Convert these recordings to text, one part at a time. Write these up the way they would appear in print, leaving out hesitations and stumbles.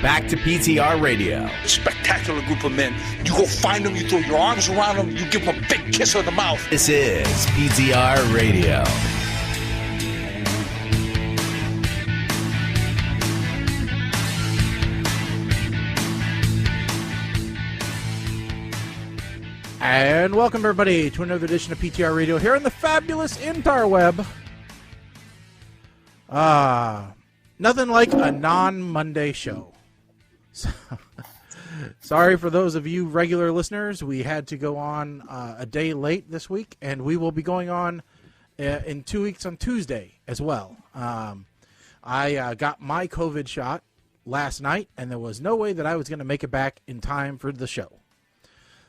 back to PTR Radio. Spectacular group of men. You go find them, you throw your arms around them, you give them a big kiss on the mouth. This is PTR Radio. And welcome, everybody, to another edition of PTR Radio here on the fabulous interweb. Nothing like a non-Monday show. Sorry for those of you regular listeners. We had to go on a day late this week, and we will be going on in 2 weeks on Tuesday as well. I got my COVID shot last night, and there was no way that I was going to make it back in time for the show.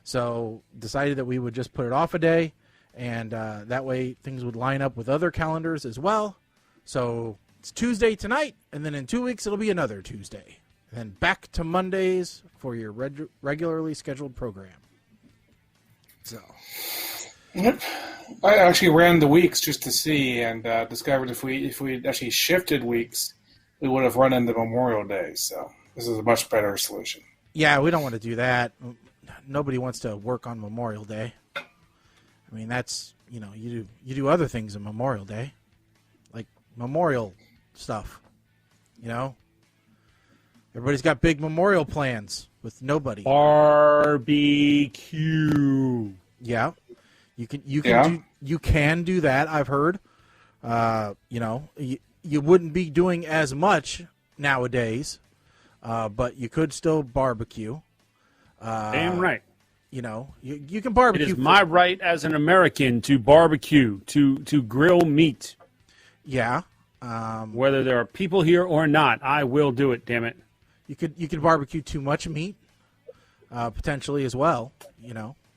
So decided that we would just put it off a day, and that way things would line up with other calendars as well. So it's Tuesday tonight, and then in 2 weeks it'll be another Tuesday. And then back to Mondays for your regularly scheduled program. So, yep. I actually ran the weeks just to see, and discovered if we actually shifted weeks, we would have run into Memorial Day. So this is a much better solution. Yeah, we don't want to do that. Nobody wants to work on Memorial Day. I mean, that's, you do other things on Memorial Day, like memorial stuff. Everybody's got big memorial plans with nobody. Barbecue. Yeah, you can do that. I've heard. You wouldn't be doing as much nowadays, but you could still barbecue. Damn right. You can barbecue. It is my right as an American to barbecue, to grill meat. Yeah. Whether there are people here or not, I will do it, damn it. You could barbecue too much meat, potentially as well,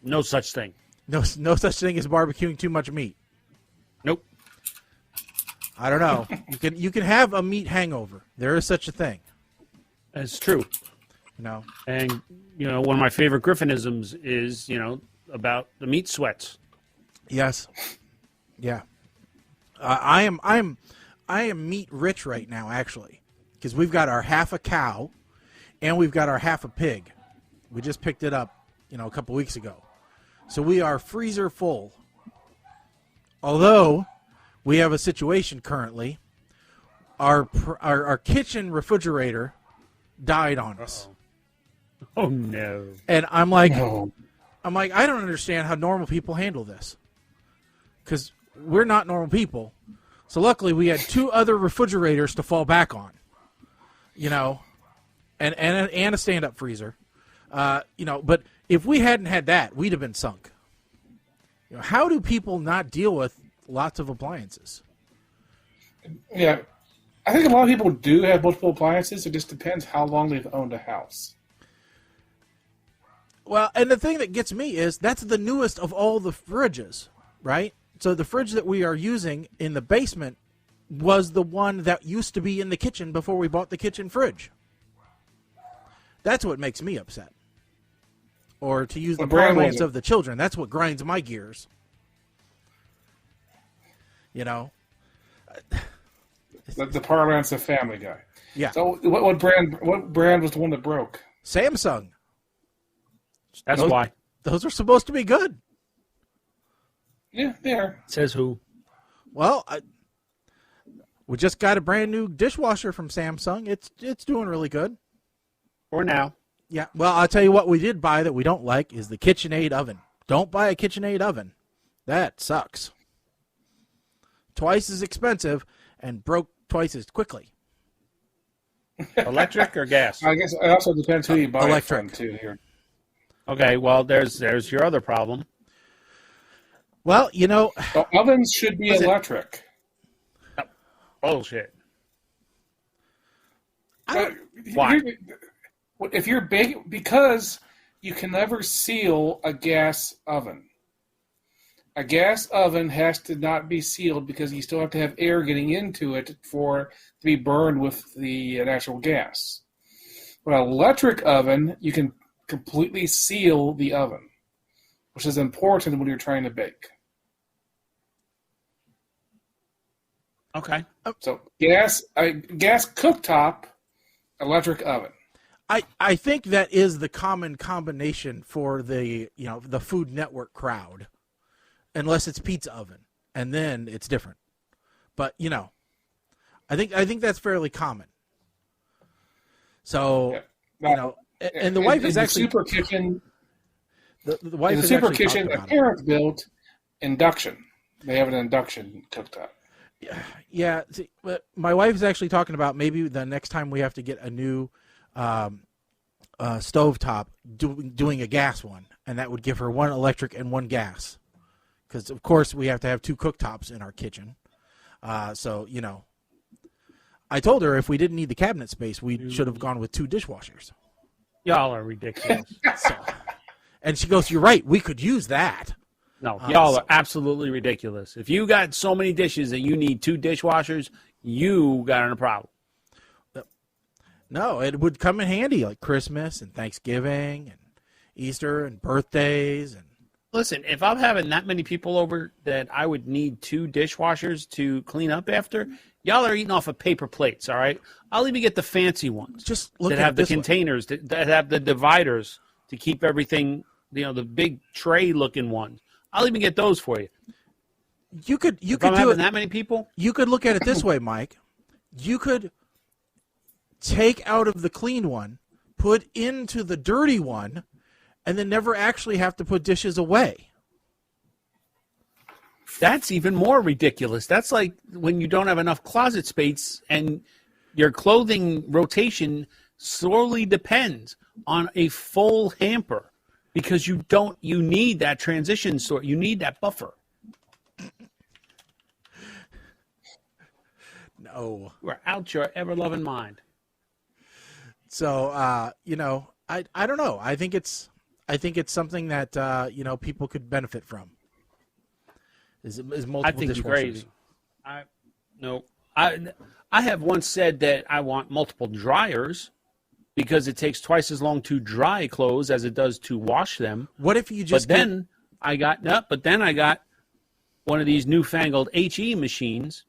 No such thing. No such thing as barbecuing too much meat. Nope. I don't know. You can have a meat hangover. There is such a thing. That's true. And, one of my favorite Griffinisms is, about the meat sweats. Yes. Yeah. I am meat rich right now, actually, because we've got our half a cow and we've got our half a pig. We just picked it up, a couple weeks ago. So we are freezer full. Although we have a situation currently, our kitchen refrigerator died on us. Uh-oh. Oh no! And I'm like, No. I don't understand how normal people handle this, because we're not normal people. So luckily, we had two other refrigerators to fall back on, and a stand-up freezer, But if we hadn't had that, we'd have been sunk. How do people not deal with lots of appliances? Yeah, I think a lot of people do have multiple appliances. It just depends how long they've owned a house. Well, and the thing that gets me is that's the newest of all the fridges, right? So the fridge that we are using in the basement was the one that used to be in the kitchen before we bought the kitchen fridge. That's what makes me upset. Or to use the parlance of the children, that's what grinds my gears. The parlance of Family Guy. Yeah. So what brand was the one that broke? Samsung. That's why. Those are supposed to be good. Yeah, they are. Says who? Well, we just got a brand new dishwasher from Samsung. It's doing really good. For now. Yeah. Well, I'll tell you what we did buy that we don't like is the KitchenAid oven. Don't buy a KitchenAid oven. That sucks. Twice as expensive and broke twice as quickly. Electric or gas? I guess it also depends who you buy Electric. it from, too, here. Okay, well, there's your other problem. Well, Ovens should be electric. Bullshit. Why? If you're big, because you can never seal a gas oven. A gas oven has to not be sealed because you still have to have air getting into it for it to be burned with the natural gas. But an electric oven, you can completely seal the oven, which is important when you're trying to bake. Okay. So gas cooktop, electric oven. I think that is the common combination for the the Food Network crowd, unless it's pizza oven, and then it's different. But I think that's fairly common. So and the wife is actually super kitchen. The wife in the is super actually kitchen. The parents built induction. They have an induction cooktop. Yeah, see, but my wife is actually talking about maybe the next time we have to get a new stovetop, doing a gas one, and that would give her one electric and one gas, because of course we have to have two cooktops in our kitchen. So I told her if we didn't need the cabinet space, we should have gone with two dishwashers. Y'all are ridiculous. And she goes, "You're right. We could use that." No, y'all are absolutely ridiculous. If you got so many dishes that you need two dishwashers, you got a problem. No, it would come in handy like Christmas and Thanksgiving and Easter and birthdays. And listen, if I'm having that many people over that I would need two dishwashers to clean up after, y'all are eating off of paper plates, all right? I'll even get the fancy ones just look that at have the this containers, that have the dividers to keep everything, the big tray-looking ones. I'll even get those for you. You could if do I'm having it that many people. You could look at it this way, Mike. You could take out of the clean one, put into the dirty one, and then never actually have to put dishes away. That's even more ridiculous. That's like when you don't have enough closet space and your clothing rotation solely depends on a full hamper. Because you need that transition sort. You need that buffer. No. We're out your ever-loving mind. So, I don't know. I think it's something that, people could benefit from. Is multiple I think dishwashers. you're crazy. I have once said that I want multiple dryers, because it takes twice as long to dry clothes as it does to wash them. What if you just? But then I got one of these newfangled HE machines,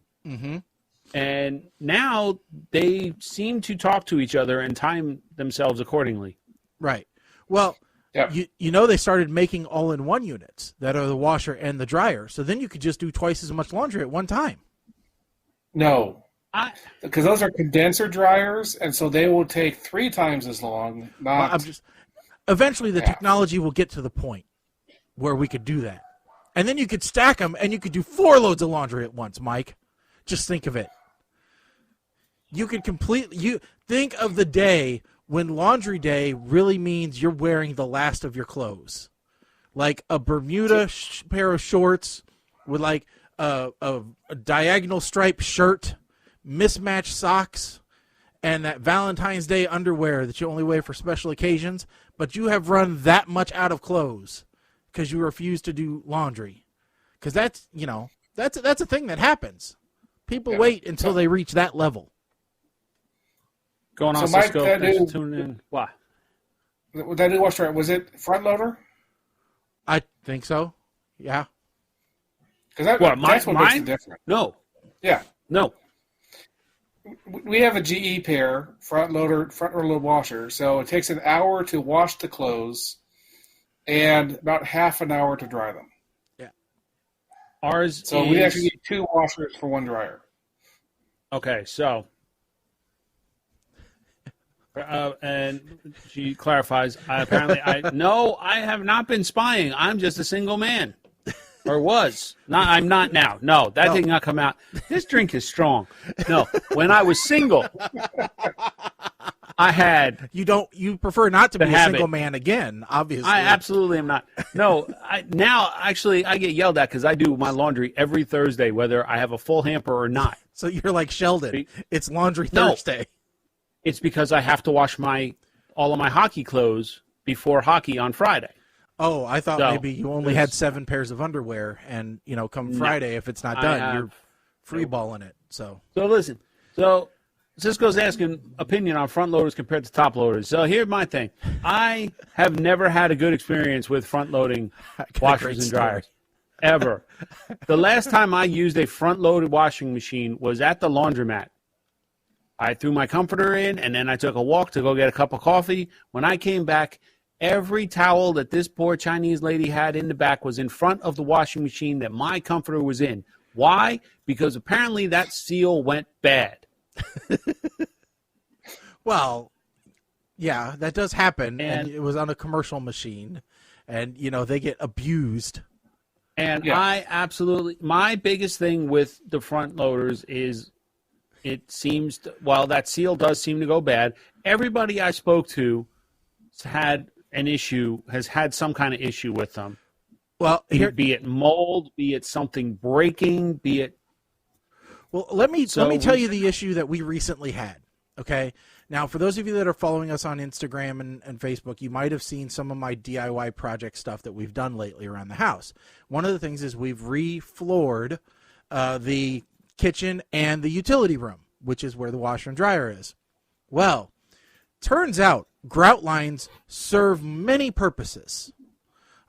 and now they seem to talk to each other and time themselves accordingly. Right. Well, they started making all-in-one units that are the washer and the dryer. So then you could just do twice as much laundry at one time. No. Because those are condenser dryers, and so they will take 3 times as long. Eventually, the technology will get to the point where we could do that. And then you could stack them, and you could do 4 loads of laundry at once, Mike. Just think of it. You could think of the day when laundry day really means you're wearing the last of your clothes. Like a Bermuda pair of shorts with like a diagonal striped shirt, mismatched socks, and that Valentine's Day underwear that you only wear for special occasions, but you have run that much out of clothes because you refuse to do laundry. Because that's a thing that happens. People wait until they reach that level. Going on, Mike, Cisco. Thanks for tuning in. Why? That new washer, was it front loader? I think so. Yeah. Because that's what makes it different. No. Yeah. No. We have a GE pair, front loader washer, so it takes an hour to wash the clothes and about half an hour to dry them. Yeah. We actually need 2 washers for 1 dryer. Okay, so and she clarifies, I have not been spying. I'm just a single man. Or was. I'm not now. No, that did not come out. This drink is strong. No, when I was single, I had. You prefer not to be a single man again, obviously. I absolutely am not. No, I get yelled at because I do my laundry every Thursday, whether I have a full hamper or not. So you're like Sheldon. It's Laundry Thursday. It's because I have to wash all of my hockey clothes before hockey on Friday. Oh, I thought maybe you only had 7 pairs of underwear, and come Friday, if it's not done, you're free-balling it. So listen. So Cisco's asking opinion on front loaders compared to top loaders. So here's my thing. I have never had a good experience with front-loading washers and dryers, ever. The last time I used a front-loaded washing machine was at the laundromat. I threw my comforter in, and then I took a walk to go get a cup of coffee. When I came back, every towel that this poor Chinese lady had in the back was in front of the washing machine that my comforter was in. Why? Because apparently that seal went bad. Well, yeah, that does happen, and it was on a commercial machine, and, they get abused. And I absolutely, my biggest thing with the front loaders is it seems, while that seal does seem to go bad, everybody I spoke to has had some kind of issue with them. Well, be it mold, be it something breaking, be it. Well, let me tell you the issue that we recently had. Okay, now for those of you that are following us on Instagram and Facebook, you might have seen some of my DIY project stuff that we've done lately around the house. One of the things is we've re-floored the kitchen and the utility room, which is where the washer and dryer is. Well, turns out grout lines serve many purposes.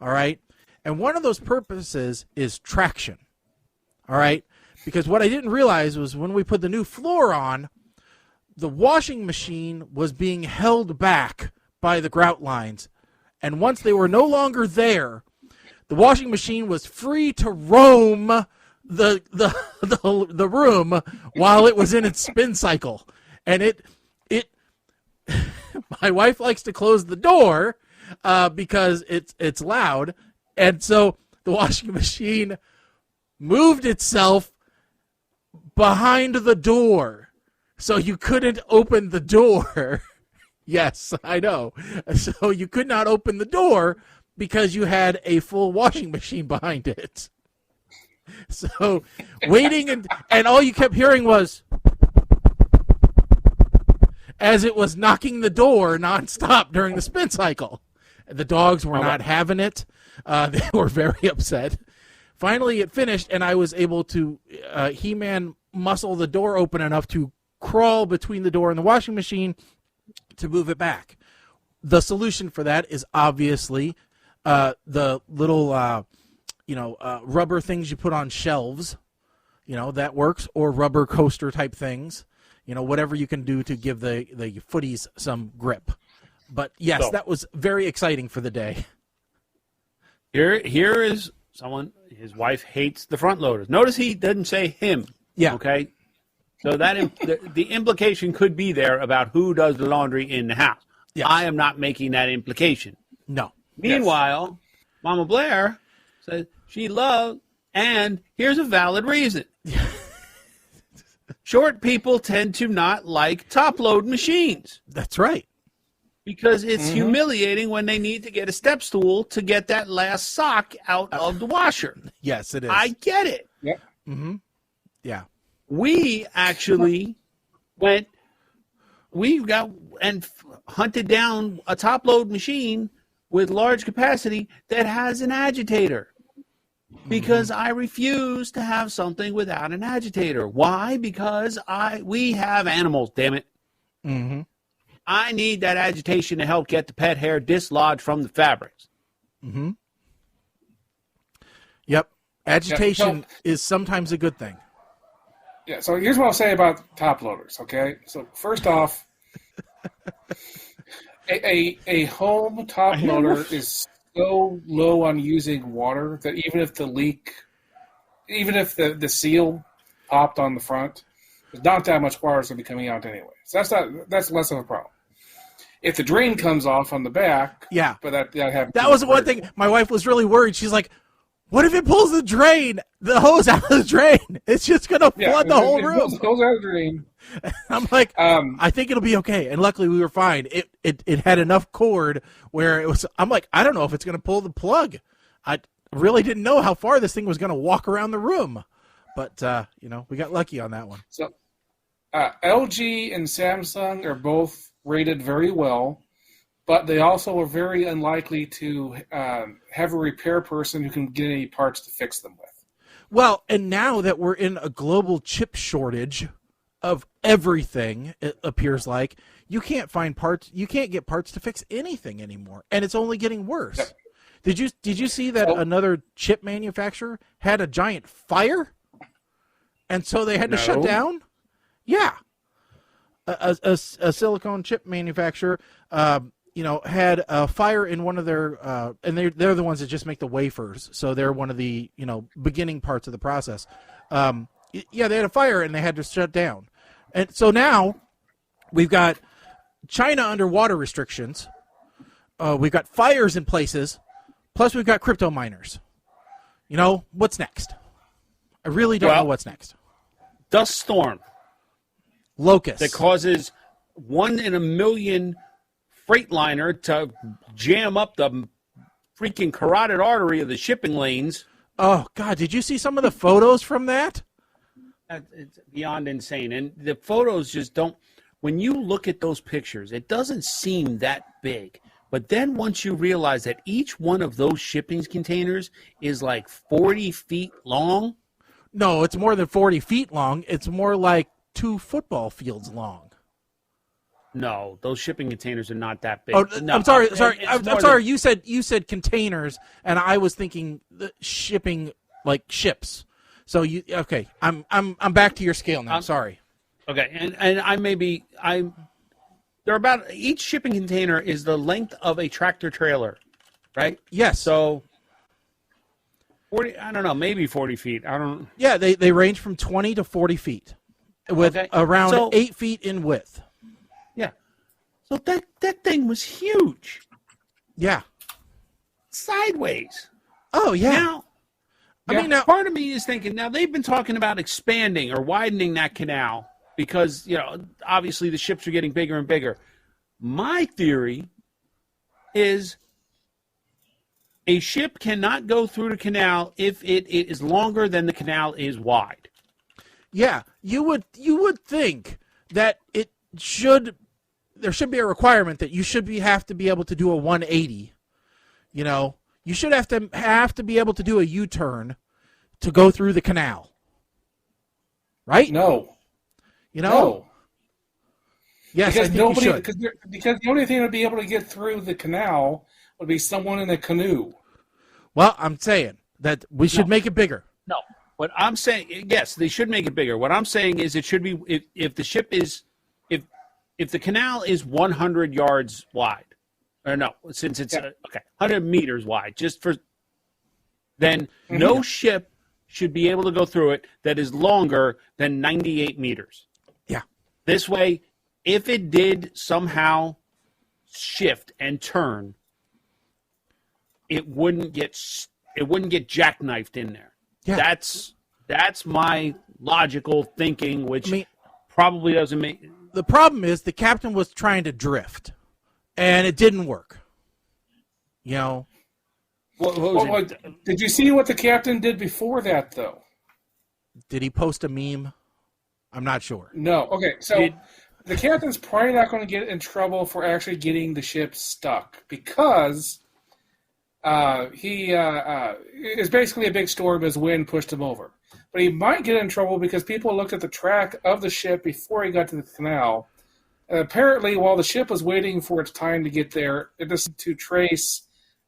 All right, and one of those purposes is traction. All right, because what I didn't realize was when we put the new floor on, the washing machine was being held back by the grout lines. And once they were no longer there, the washing machine was free to roam the room while it was in its spin cycle. And it my wife likes to close the door because it's loud. And so the washing machine moved itself behind the door. So you couldn't open the door. Yes, I know. So you could not open the door because you had a full washing machine behind it. So waiting and all you kept hearing was as it was knocking the door nonstop during the spin cycle. The dogs were not having it. They were very upset. Finally, it finished, and I was able to He-Man muscle the door open enough to crawl between the door and the washing machine to move it back. The solution for that is obviously the little rubber things you put on shelves. That works, or rubber coaster type things. Whatever you can do to give the footies some grip. But yes, that was very exciting for the day. Here is someone, his wife hates the front loaders. Notice he doesn't say him. Yeah. Okay. So that the implication could be there about who does the laundry in the house. Yes. I am not making that implication. No. Meanwhile, Mama Blair says she loves, and here's a valid reason. Short people tend to not like top-load machines. That's right. Because it's humiliating when they need to get a step stool to get that last sock out of the washer. Yes, it is. I get it. Yep. Mm-hmm. Yeah. We actually hunted down a top-load machine with large capacity that has an agitator. Because I refuse to have something without an agitator. Why? Because we have animals, damn it. Mm-hmm. I need that agitation to help get the pet hair dislodged from the fabrics. Mm-hmm. Yep. Agitation is sometimes a good thing. Yeah, so here's what I'll say about top loaders, okay? So first off, a home top loader is so low on using water that even if the seal popped on the front, there's not that much water is going to be coming out anyway. So that's less of a problem. If the drain comes off on the back, yeah, but that happens. That was one thing. My wife was really worried. She's like, "What if it pulls the hose out of the drain? It's just going to flood the whole room." It goes out of the drain. I'm like, I think it'll be okay. And luckily, we were fine. It had enough cord where it was. I'm like, I don't know if it's going to pull the plug. I really didn't know how far this thing was going to walk around the room, but we got lucky on that one. So, LG and Samsung are both rated very well, but they also are very unlikely to have a repair person who can get any parts to fix them with. Well, and now that we're in a global chip shortage of everything, it appears like, you can't find parts. You can't get parts to fix anything anymore, and it's only getting worse. Yep. Did you see that another chip manufacturer had a giant fire, and so they had to shut down? Yeah. a silicone chip manufacturer, had a fire in one of their, and they're the ones that just make the wafers, so they're one of the beginning parts of the process. They had a fire and they had to shut down, and so now we've got China under water restrictions. We've got fires in places, plus we've got crypto miners. What's next? I really don't know what's next. Dust storm. Locust. That causes 1 in a million Freightliner to jam up the freaking carotid artery of the shipping lanes. Oh, God, did you see some of the photos from that? It's beyond insane. And the photos just don't, when you look at those pictures, it doesn't seem that big. But then once you realize that each one of those shipping containers is like 40 feet long. No, it's more than 40 feet long. It's more like 2 football fields long. No, those shipping containers are not that big. Oh, no, I'm sorry. I'm sorry. You said containers, and I was thinking shipping like ships. So okay? I'm back to your scale now. Sorry. Okay, and they're about, each shipping container is the length of a tractor trailer, right? Yes. So 40, I don't know, maybe 40 feet. I don't. Yeah, they range from 20 to 40 feet, with around 8 feet in width. Yeah. So that thing was huge. Yeah. Sideways. Oh yeah. Now, now part of me is thinking, now they've been talking about expanding or widening that canal because, obviously the ships are getting bigger and bigger. My theory is a ship cannot go through the canal if it is longer than the canal is wide. Yeah, you would think that there should be a requirement that you should have to be able to do a 180. You should have to be able to do a U-turn to go through the canal. Right? No. No. Yes, because I think you should. Because the only thing that would be able to get through the canal would be someone in a canoe. Well, I'm saying that we should make it bigger. No. What I'm saying, yes, they should make it bigger. What I'm saying is it should be, if the ship is, if the canal is 100 yards wide, or no, since it's, 100 meters wide, then no ship should be able to go through it that is longer than 98 meters. Yeah. This way, if it did somehow shift and turn, it wouldn't get jackknifed in there. Yeah. That's my logical thinking, which probably doesn't make. The problem is the captain was trying to drift, and it didn't work. Did you see what the captain did before that, though? Did he post a meme? I'm not sure. No. Okay, so the captain's probably not going to get in trouble for actually getting the ship stuck because he is basically a big storm as wind pushed him over. But he might get in trouble because people looked at the track of the ship before he got to the canal. And apparently, while the ship was waiting for its time to get there, it decided to trace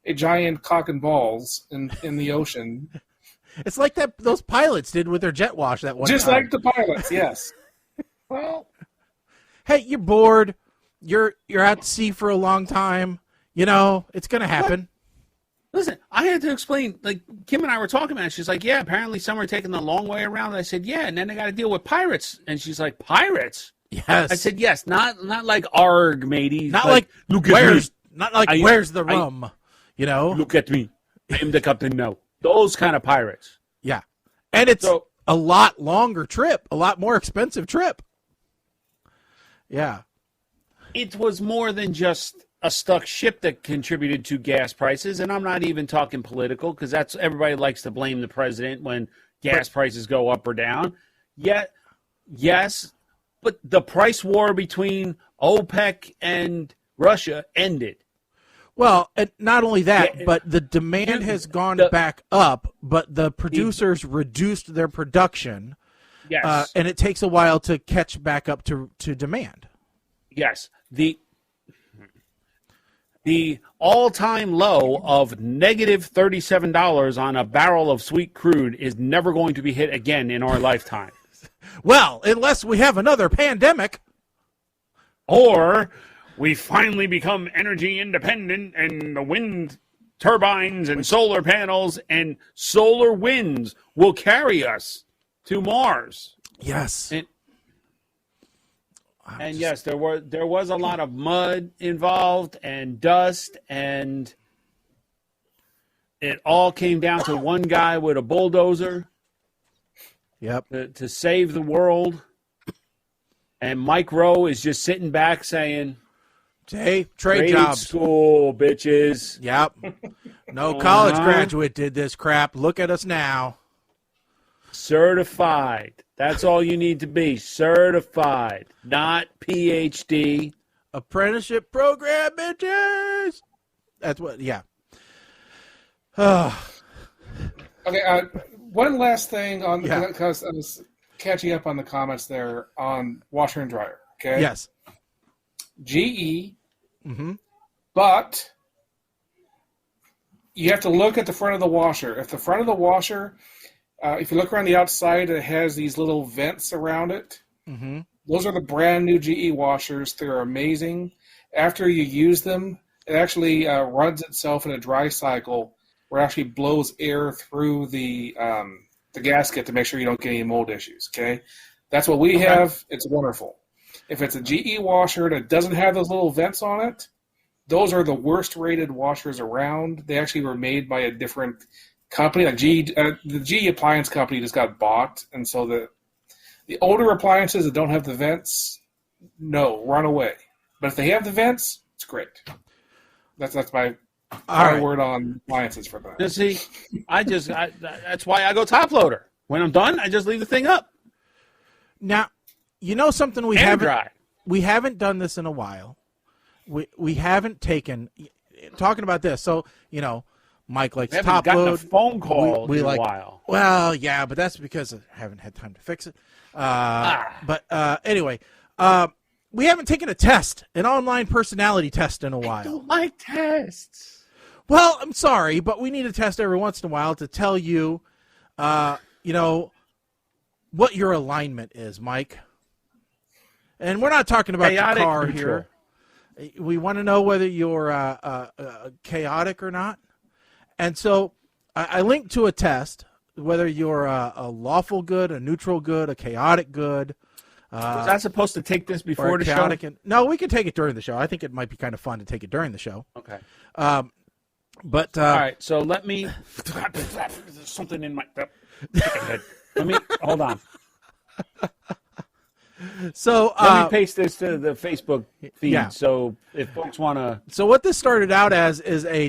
a giant cock and balls in the ocean. It's like those pilots did with their jet wash that one Just time. like the pilots, yes. Well, hey, you're bored. You're out to sea for a long time. It's going to happen. Listen, I had to explain, like, Kim and I were talking about it. She's like, yeah, apparently some are taking the long way around. I said, yeah, and then they got to deal with pirates. And she's like, pirates? Yes. I said, yes, not like arg, matey. Not like where's the rum, Look at me. I am the captain now. Those kind of pirates. Yeah. And it's a lot longer trip, a lot more expensive trip. Yeah. It was more than just a stuck ship that contributed to gas prices, and I'm not even talking political because that's everybody likes to blame the president when gas prices go up or down. Yet, yes, but the price war between OPEC and Russia ended. Well, and not only that, but the demand has gone back up, but the producers reduced their production. Yes. And it takes a while to catch back up to demand. Yes. The all-time low of negative $37 on a barrel of sweet crude is never going to be hit again in our lifetime. Well, unless we have another pandemic. Or we finally become energy independent and the wind turbines and solar panels and solar winds will carry us to Mars. Yes. And yes, there was a lot of mud involved and dust, and it all came down to one guy with a bulldozer. Yep. To save the world. And Mike Rowe is just sitting back saying, "Hey, trade jobs, school bitches." Yep. No college graduate did this crap. Look at us now. Certified. That's all you need to be. Certified, not PhD. Apprenticeship program, bitches. That's what. Yeah. Okay. One last thing on because I was catching up on the comments there on washer and dryer. Okay. Yes. GE. Mm-hmm. But you have to look at the front of the washer. If the front of the washer, if you look around the outside, it has these little vents around it. Mm-hmm. Those are the brand new GE washers. They're amazing. After you use them, it actually runs itself in a dry cycle where it actually blows air through the gasket to make sure you don't get any mold issues. Okay, that's what we have. It's wonderful. If it's a GE washer that doesn't have those little vents on it, those are the worst rated washers around. They actually were made by a different company. Like the GE appliance company just got bought, and so the older appliances that don't have the vents, no, run away. But if they have the vents, it's great. That's my word on appliances for that. You see, that's why I go top loader. When I'm done, I just leave the thing up. Now, you know something we haven't done this in a while. We haven't taken talking about this. So Mike likes top load. A phone call we in like, a while. Well, yeah, but that's because I haven't had time to fix it. But anyway, we haven't taken an online personality test in a while. I don't like tests. Well, I'm sorry, but we need a test every once in a while to tell you, what your alignment is, Mike. And we're not talking about Chaotic the car neutral. here. We want to know whether you're chaotic or not. And so I linked to a test, whether you're a lawful good, a neutral good, a chaotic good. Was I supposed to take this before the show? No, we can take it during the show. I think it might be kind of fun to take it during the show. Okay. But all right, so let me. There's something in my head. Let me hold on. So let me paste this to the Facebook feed. Yeah. So if folks want to. So what this started out as is a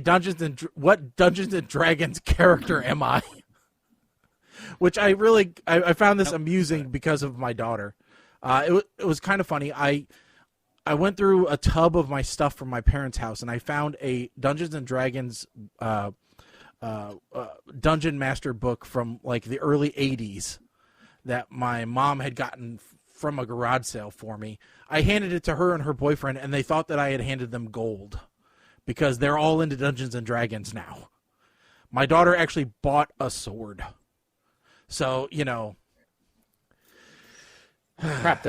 what Dungeons and Dragons character am I? Which I found this amusing because of my daughter. It was kind of funny. I went through a tub of my stuff from my parents' house, and I found a Dungeons and Dragons Dungeon Master book from like the early 80s that my mom had gotten from a garage sale for me. I handed it to her and her boyfriend, and they thought that I had handed them gold because they're all into Dungeons and Dragons now. My daughter actually bought a sword. So, Crap,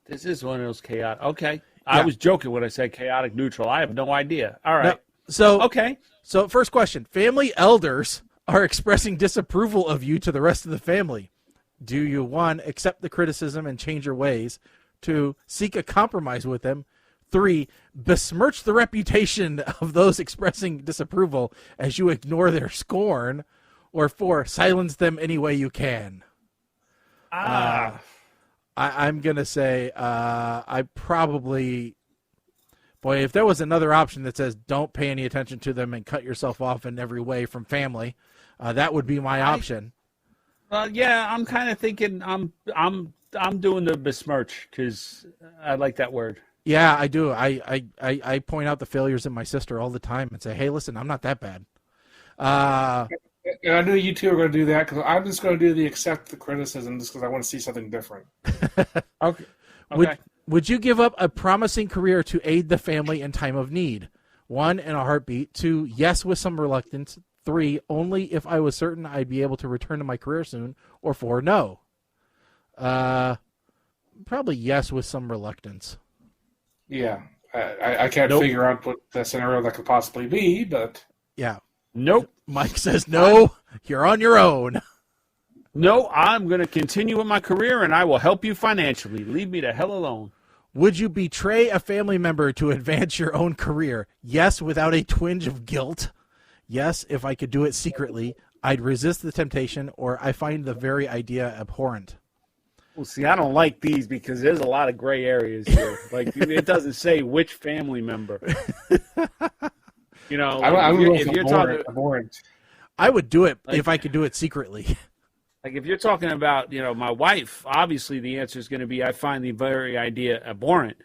this is one of those chaotic. Okay. I was joking when I said chaotic neutral. I have no idea. All right. No, So first question. Family elders are expressing disapproval of you to the rest of the family. Do you, 1, accept the criticism and change your ways? 2, seek a compromise with them? 3, besmirch the reputation of those expressing disapproval as you ignore their scorn? Or 4, silence them any way you can? I'm going to say I probably... Boy, if there was another option that says don't pay any attention to them and cut yourself off in every way from family, that would be my option. Yeah, I'm kind of thinking I'm doing the besmirch because I like that word. Yeah, I do. I point out the failures in my sister all the time and say, hey, listen, I'm not that bad. And I knew you two were going to do that because I'm just going to do the accept the criticism just because I want to see something different. Okay. Would you give up a promising career to aid the family in time of need? 1, in a heartbeat. 2, yes, with some reluctance. 3, only if I was certain I'd be able to return to my career soon. Or 4, no. Probably yes with some reluctance. Yeah. I can't Nope. figure out what the scenario that could possibly be, but Yeah. Nope. Mike says, no, you're on your own. No, I'm going to continue with my career, and I will help you financially. Leave me the hell alone. Would you betray a family member to advance your own career? Yes, without a twinge of guilt. Yes, if I could do it secretly. I'd resist the temptation, or I find the very idea abhorrent. Well, see, I don't like these because there's a lot of gray areas here. Like, it doesn't say which family member. You know, if you're talking, abhorrent. I would do it Like- if I could do it secretly. like if you're talking about, my wife, obviously the answer is going to be I find the very idea abhorrent.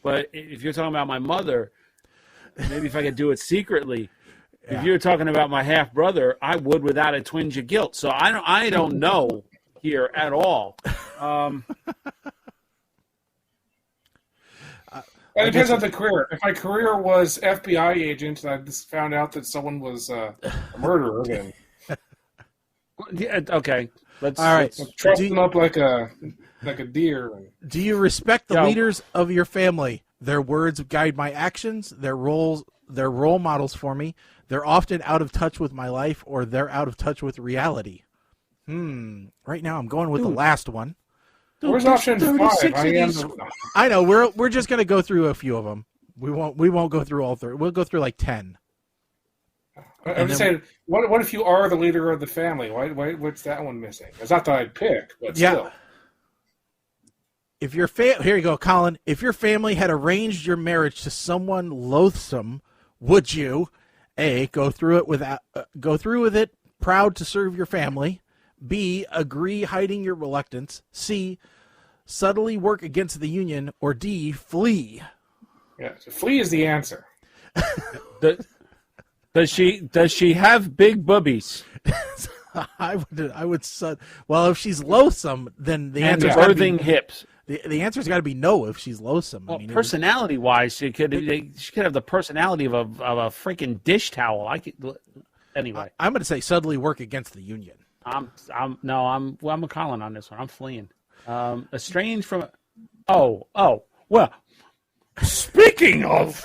But if you're talking about my mother, maybe if I could do it secretly. Yeah. If you're talking about my half brother, I would without a twinge of guilt. So I don't know here at all. It depends on the career. If my career was FBI agent and I just found out that someone was a murderer, then Yeah, okay. Let's. All right. let's- truss them up like a deer. Do you respect the Yo. leaders of your family? Their words guide my actions. Their role models for me. They're often out of touch with my life, or they're out of touch with reality. Right now, I'm going with the last one. Where's there's option 36 5? of I am these. I know we're just going to go through a few of them. We won't go through all 30. We'll go through like 10. I'm just saying, what if you are the leader of the family? What's that one missing? It's not that I'd pick, but Yeah. still. If your here you go, Colin. If your family had arranged your marriage to someone loathsome, would you A, go through with it, proud to serve your family, B, agree hiding your reluctance, C, subtly work against the union, or D, flee? Yeah, so flee is the answer. Does she have big boobies I would well, if she's loathsome, then the and answer's gotta birthing be, hips? the answer's got to be no if she's loathsome. Well, personality-wise, she could have the personality of a freaking dish towel. Anyway. I'm going to say subtly work against the union. I'm a Colin on this one. I'm fleeing. Estranged from. Well. Speaking of,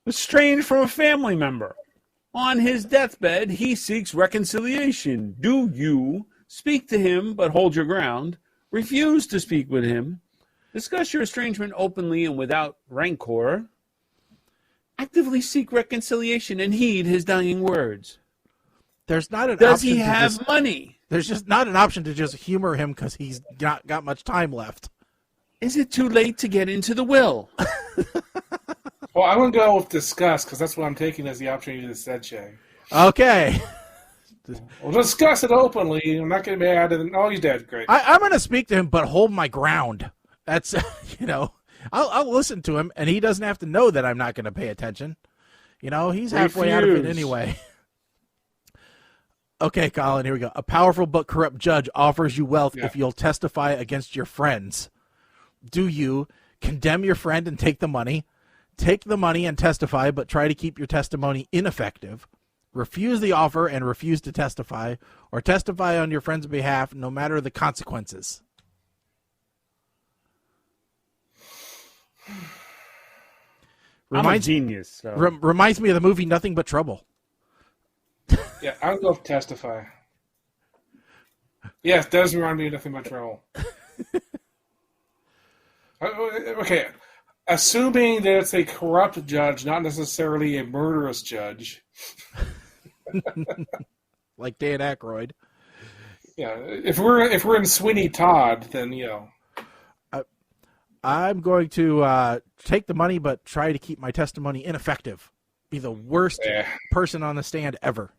estranged from a family member. On his deathbed, he seeks reconciliation. Do you speak to him but hold your ground? Refuse to speak with him. Discuss your estrangement openly and without rancor. Actively seek reconciliation and heed his dying words. There's not an Does option he to have just- money? There's just not an option to just humor him because he's not got much time left. Is it too late to get into the will? Well, I'm going to go with discuss because that's what I'm taking as the option you just said, Shay. Okay. We'll discuss it openly. I'm not going to be mad. Oh, he's dead. Great. I'm going to speak to him, but hold my ground. That's, I'll listen to him, and he doesn't have to know that I'm not going to pay attention. He's halfway out of it Refuse. anyway. Okay, Colin, here we go. A powerful but corrupt judge offers you wealth if you'll testify against your friends. Do you condemn your friend and take the money? Take the money and testify, but try to keep your testimony ineffective. Refuse the offer and refuse to testify, or testify on your friend's behalf no matter the consequences. I'm a genius. So. Reminds me of the movie Nothing But Trouble. Yeah, I'll go testify. Yes, it does remind me of Nothing But Trouble. Okay, assuming that it's a corrupt judge, not necessarily a murderous judge. Like Dan Aykroyd. Yeah, if we're in Sweeney Todd, then I'm going to take the money, but try to keep my testimony ineffective. Be the worst person on the stand ever.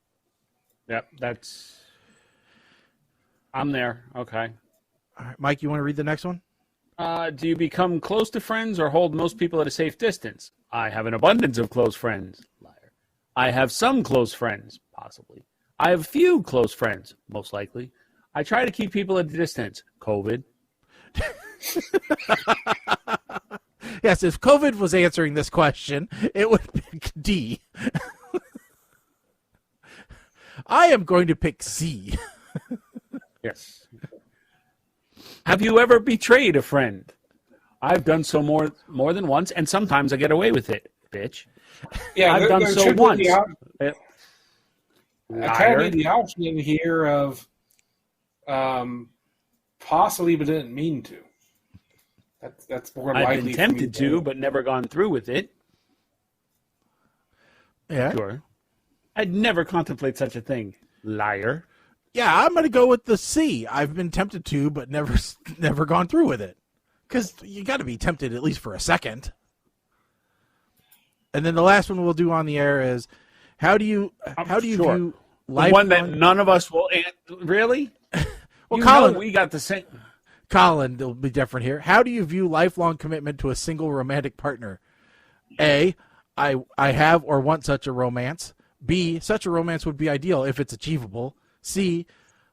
Yep, I'm there. Okay. All right, Mike, you want to read the next one? Do you become close to friends or hold most people at a safe distance? I have an abundance of close friends. Liar. I have some close friends, possibly. I have few close friends, most likely. I try to keep people at a distance. COVID. Yes, if COVID was answering this question, it would pick D. I am going to pick C. Yes. Have you ever betrayed a friend? I've done so more than once, and sometimes I get away with it, bitch. Yeah, I've done so should be once. I kind of need the option in here of possibly, but didn't mean to. That's more likely. I've been tempted to, but never gone through with it. Yeah. Sure. I'd never contemplate such a thing. Liar. Yeah, I'm going to go with the C. I've been tempted to, but never gone through with it. Because you got to be tempted at least for a second. And then the last one we'll do on the air is, how do you view life? The one that none of us will answer. Really? Well, Colin, we got the same. Colin, it'll be different here. How do you view lifelong commitment to a single romantic partner? A, I have or want such a romance. B, such a romance would be ideal if it's achievable. C,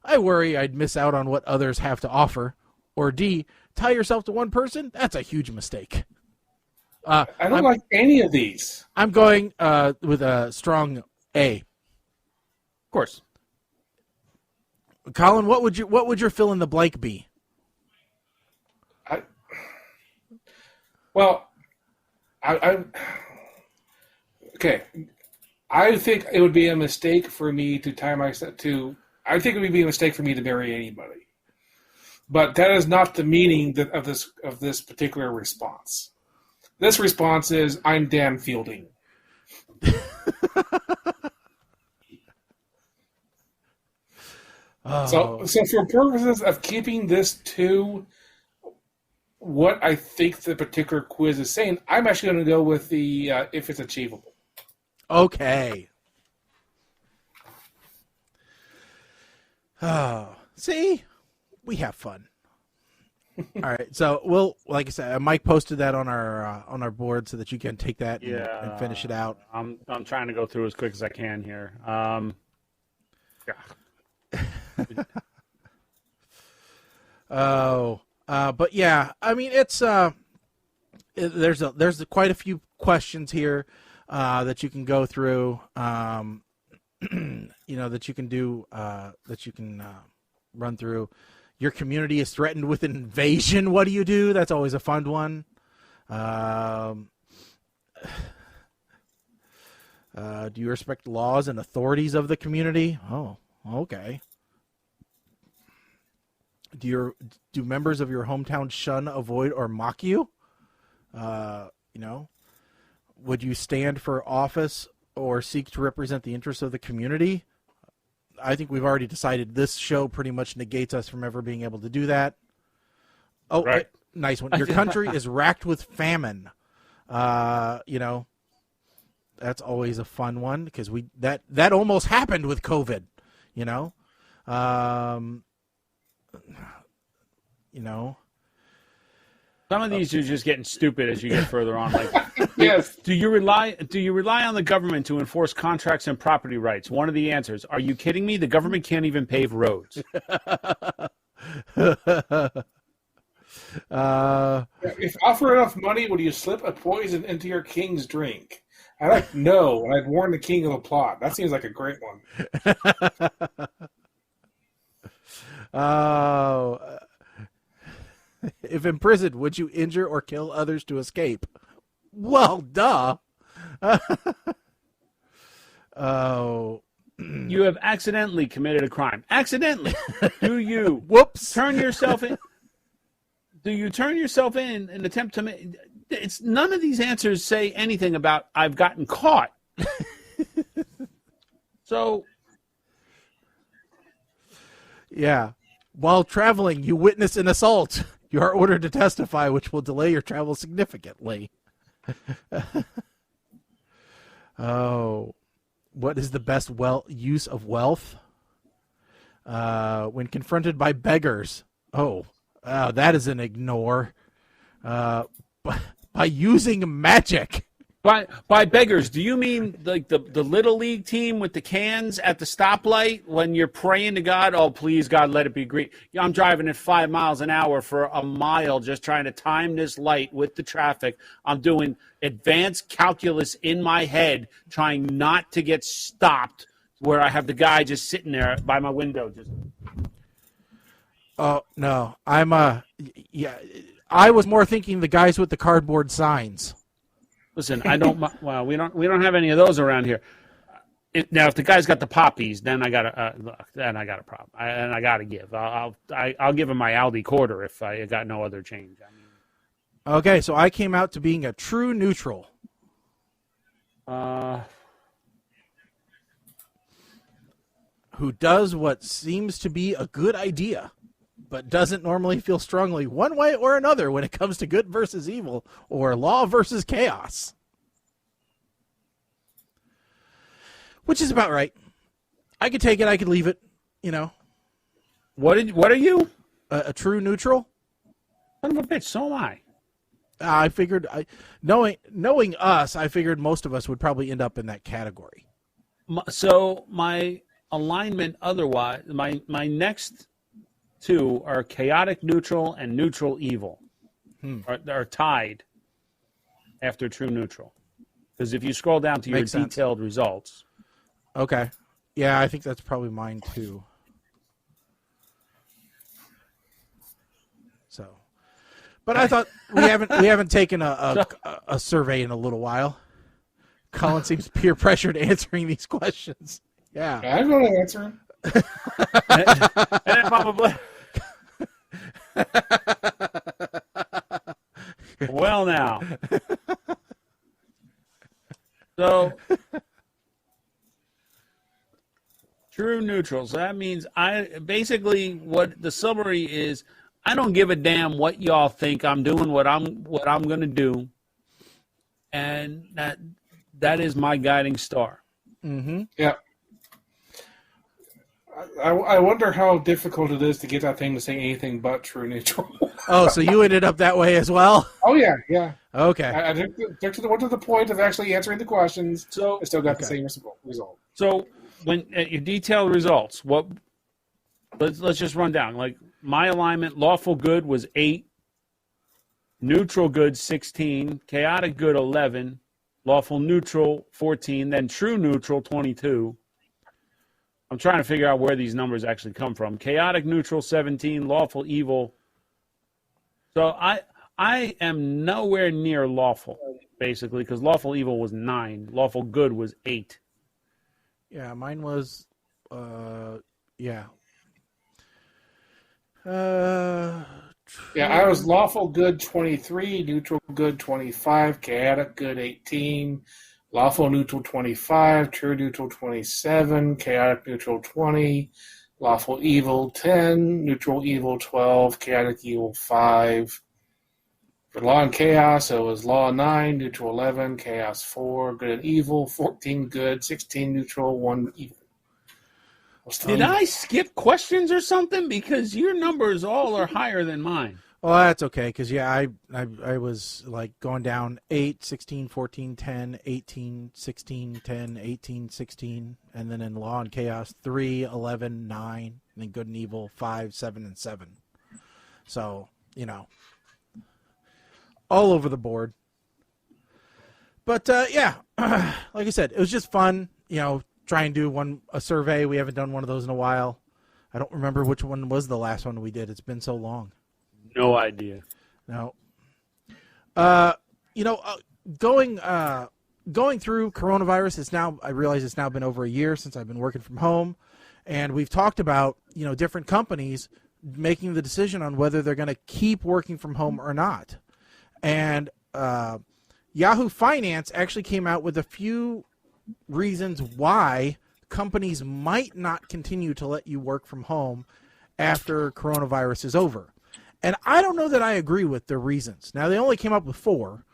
I worry I'd miss out on what others have to offer. Or D, tie yourself to one person? That's a huge mistake. I don't like any of these. I'm going with a strong A. Of course. Colin, what would your fill in the blank be? Okay. I think it would be a mistake for me to tie myself to. I think it would be a mistake for me to marry anybody. But that is not the meaning of this particular response. This response is, I'm Dan Fielding. So for purposes of keeping this to what I think the particular quiz is saying, I'm actually going to go with the if it's achievable. Okay. Oh, see, we have fun. All right, so like I said, Mike posted that on our board so that you can take that and finish it out. I'm trying to go through as quick as I can here. But yeah, I mean it's there's quite a few questions here that you can go through. That you can do that you can run through. Your community is threatened with an invasion. What do you do? That's always a fun one. Do you respect laws and authorities of the community? Oh, okay. Do members of your hometown shun, avoid, or mock you? Would you stand for office or seek to represent the interests of the community? I think we've already decided this show pretty much negates us from ever being able to do that. Oh, right. Nice one. Your country is racked with famine. That's always a fun one because that almost happened with COVID. Some of these are just getting stupid as you get further on. Like, Yes. Do you rely on the government to enforce contracts and property rights? One of the answers. Are you kidding me? The government can't even pave roads. If offered enough money, would you slip a poison into your king's drink? I'd like no, and I'd warn the king of the plot. That seems like a great one. If imprisoned, would you injure or kill others to escape? Well, duh. You have accidentally committed a crime. Accidentally. Do you Whoops. turn yourself in? Do you turn yourself in and attempt to make? It's none of these answers say anything about I've gotten caught. So, yeah. While traveling, you witness an assault. You are ordered to testify, which will delay your travel significantly. What is the best use of wealth? When confronted by beggars. That is an ignore. By using magic. by beggars, do you mean like the Little League team with the cans at the stoplight when you're praying to God, oh, please, God, let it be green? I'm driving at 5 miles an hour for a mile just trying to time this light with the traffic. I'm doing advanced calculus in my head trying not to get stopped where I have the guy just sitting there by my window. Oh, no. I was more thinking the guys with the cardboard signs. Listen, I don't. Well, we don't have any of those around here. Now, if the guy's got the poppies, then I got a problem, and I got to give. I'll give him my Aldi quarter if I got no other change. I mean, okay, so I came out to being a true neutral. Who does what seems to be a good idea, but doesn't normally feel strongly one way or another when it comes to good versus evil or law versus chaos. Which is about right. I could take it, I could leave it, you know. What are you? A true neutral? Son of a bitch, so am I. I figured, knowing us, I figured most of us would probably end up in that category. So my alignment otherwise, my next two are chaotic neutral and neutral evil. Are tied after true neutral. Because if you scroll down to your detailed results. Okay. Yeah, I think that's probably mine too. So, but I thought we haven't taken a survey in a little while. Colin seems peer pressured answering these questions. Yeah, I'm going to answer him. And probably. Well, now. So, true neutrals. That means what the summary is. I don't give a damn what y'all think. I'm doing what I'm going to do, and that is my guiding star. Mm-hmm. Yeah. I wonder how difficult it is to get that thing to say anything but true neutral. Oh, so you ended up that way as well? Oh, yeah. Okay. I went to the point of actually answering the questions, so I still got the same result. So when at your detailed results, let's just run down. Like my alignment, lawful good was 8, neutral good 16, chaotic good 11, lawful neutral 14, then true neutral 22. I'm trying to figure out where these numbers actually come from. Chaotic neutral 17, lawful evil. So I am nowhere near lawful, basically, because lawful evil was 9, lawful good was 8. Yeah, mine was, yeah. Yeah, I was lawful good 23, neutral good 25, chaotic good 18, lawful neutral 25, true neutral 27, chaotic neutral 20, lawful evil 10, neutral evil 12, chaotic evil 5. For law and chaos, it was law 9, neutral 11, chaos 4, good and evil, 14 good, 16 neutral, 1 evil. Did I skip questions or something? Because your numbers all are higher than mine. Well, that's okay, because, yeah, I was, like, going down 8, 16, 14, 10, 18, 16, 10, 18, 16, and then in Law and Chaos, 3, 11, 9, and then Good and Evil, 5, 7, and 7. So, you know, all over the board. But, yeah, like I said, it was just fun, you know, try and do a survey. We haven't done one of those in a while. I don't remember which one was the last one we did. It's been so long. No idea. No. You know, going through coronavirus, I realize it's now been over a year since I've been working from home, and we've talked about, you know, different companies making the decision on whether they're going to keep working from home or not. And Yahoo Finance actually came out with a few reasons why companies might not continue to let you work from home after coronavirus is over. And I don't know that I agree with their reasons. Now, they only came up with 4.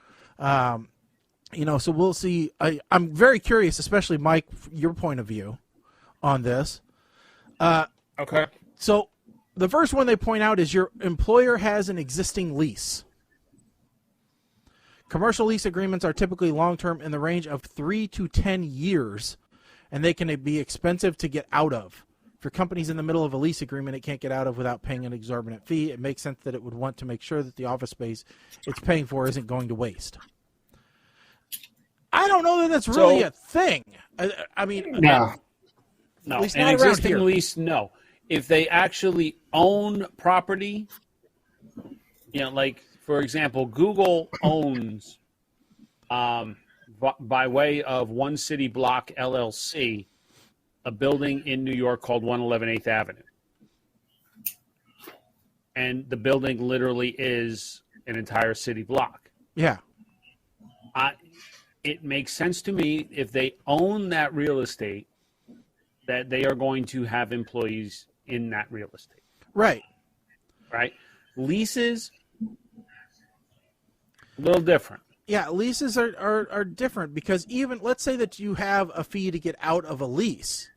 You know, so we'll see. I'm very curious, especially, Mike, your point of view on this. Okay. So the first one they point out is your employer has an existing lease. Commercial lease agreements are typically long-term in the range of 3 to 10 years, and they can be expensive to get out of. If your company's in the middle of a lease agreement it can't get out of without paying an exorbitant fee, it makes sense that it would want to make sure that the office space it's paying for isn't going to waste. I don't know that that's really a thing. I mean, no. No, at least an not around existing here. lease, if they actually own property, you know, like for example, Google owns, by way of One City Block LLC, a building in New York called 111 8th Avenue. And the building literally is an entire city block. Yeah. It makes sense to me if they own that real estate that they are going to have employees in that real estate. Right. Right? Leases, a little different. Yeah, leases are different because even, let's say that you have a fee to get out of a lease.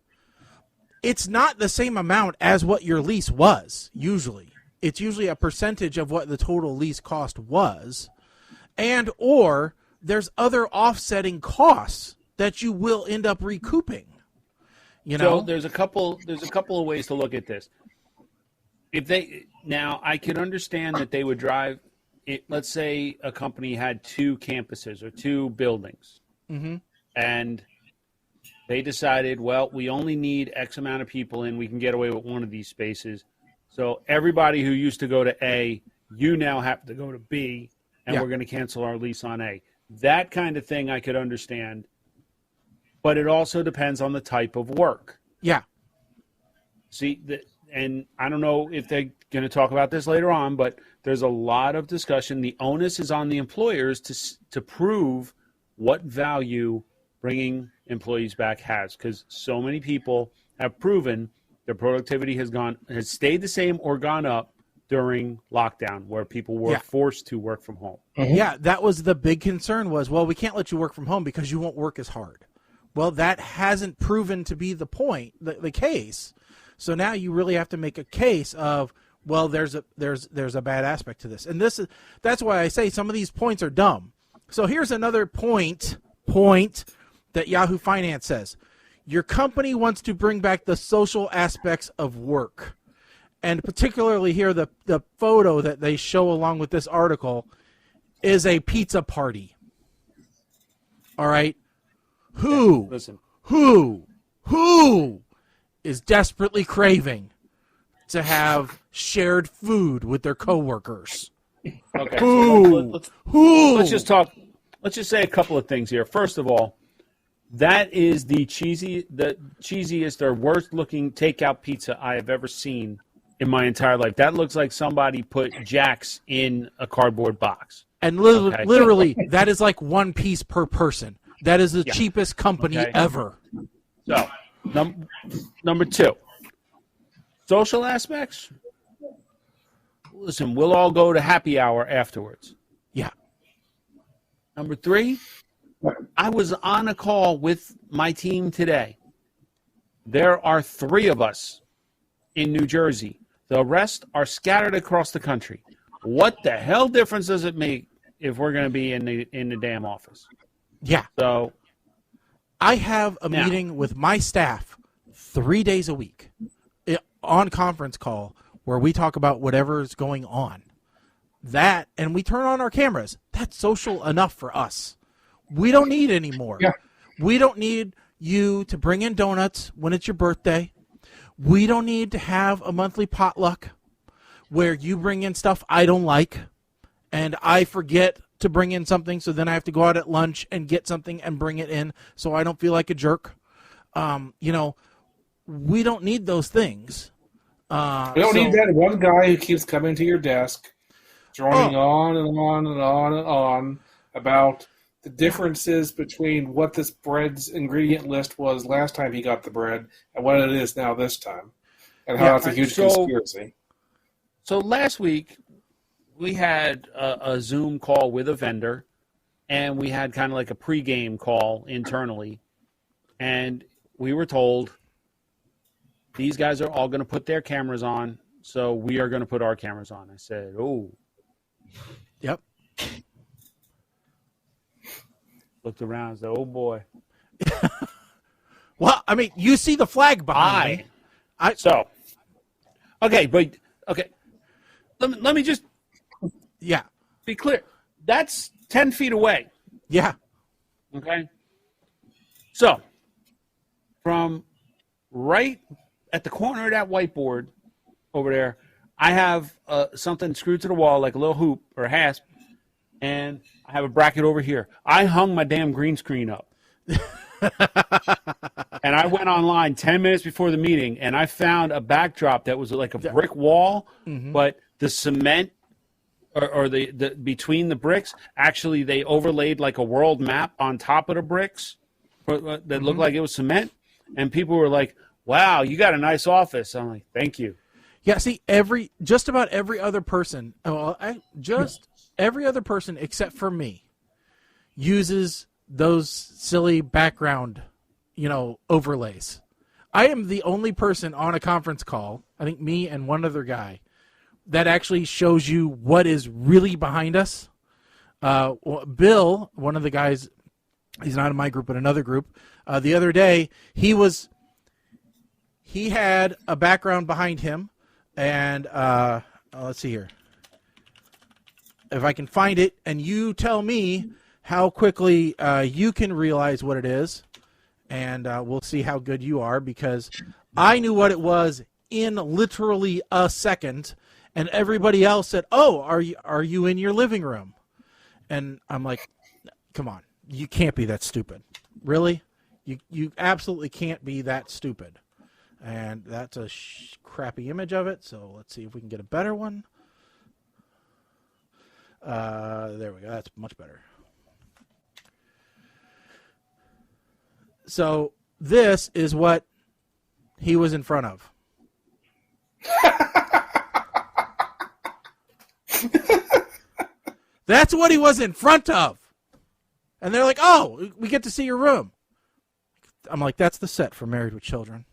It's not the same amount as what your lease was, usually. It's usually a percentage of what the total lease cost was. And or there's other offsetting costs that you will end up recouping. You know? So there's a couple of ways to look at this. Now I can understand that they would drive it. Let's say a company had 2 campuses or 2 buildings, and they decided, well, we only need X amount of people in. We can get away with one of these spaces. So everybody who used to go to A, you now have to go to B, and we're going to cancel our lease on A. That kind of thing I could understand, but it also depends on the type of work. Yeah. See, and I don't know if they're going to talk about this later on, but there's a lot of discussion. The onus is on the employers to prove what value bringing employees back has, because so many people have proven their productivity has stayed the same or gone up during lockdown, where people were forced to work from home. Yeah, that was the big concern was, well, we can't let you work from home because you won't work as hard. Well, that hasn't proven to be the point, the case. So now you really have to make a case of, well, there's a bad aspect to this. And that's why I say some of these points are dumb. So here's another point that Yahoo Finance says. Your company wants to bring back the social aspects of work. And particularly here, the photo that they show along with this article is a pizza party. All right? Who is desperately craving to have shared food with their coworkers? Okay. Who? Let's just talk. Let's just say a couple of things here. First of all, that is the cheesiest or worst looking takeout pizza I have ever seen in my entire life. That looks like somebody put Jack's in a cardboard box. And literally, that is like one piece per person. That is the cheapest company ever. So, number 2, social aspects. Listen, we'll all go to happy hour afterwards. Yeah. Number 3, I was on a call with my team today. There are 3 of us in New Jersey. The rest are scattered across the country. What the hell difference does it make if we're going to be in the damn office? Yeah. So I have a meeting with my staff 3 days a week on conference call where we talk about whatever is going on. That, and we turn on our cameras. That's social enough for us. We don't need any more. Yeah. We don't need you to bring in donuts when it's your birthday. We don't need to have a monthly potluck where you bring in stuff I don't like and I forget to bring in something, so then I have to go out at lunch and get something and bring it in so I don't feel like a jerk. We don't need those things. We don't need that one guy who keeps coming to your desk, droning on and on and on and on about the differences between what this bread's ingredient list was last time he got the bread and what it is now this time, and how it's a huge conspiracy. So last week, we had a Zoom call with a vendor, and we had kind of like a pregame call internally, and we were told these guys are all going to put their cameras on, so we are going to put our cameras on. I said, oh. Yep. Looked around and said, oh, boy. Well, I mean, you see the flag behind me. Okay. Let me just be clear. That's 10 feet away. Yeah. Okay? So, from right at the corner of that whiteboard over there, I have something screwed to the wall, like a little hoop or a hasp, and I have a bracket over here. I hung my damn green screen up. And I went online 10 minutes before the meeting, and I found a backdrop that was like a brick wall, but the cement or the between the bricks, actually they overlaid like a world map on top of the bricks that looked like it was cement. And people were like, wow, you got a nice office. I'm like, thank you. Yeah, see, just about every other person, every other person except for me uses those silly background, overlays. I am the only person on a conference call, I think me and one other guy, that actually shows you what is really behind us. Bill, one of the guys, he's not in my group but another group, the other day, he had a background behind him, and let's see here. If I can find it, and you tell me how quickly you can realize what it is, and we'll see how good you are, because I knew what it was in literally a second, and everybody else said, "Oh, are you in your living room?" And I'm like, "Come on, you can't be that stupid, really? You absolutely can't be that stupid." And that's a crappy image of it. So let's see if we can get a better one. There we go. That's much better. So this is what he was in front of. That's what he was in front of. And they're like, "Oh, we get to see your room." I'm like, "That's the set for Married with Children."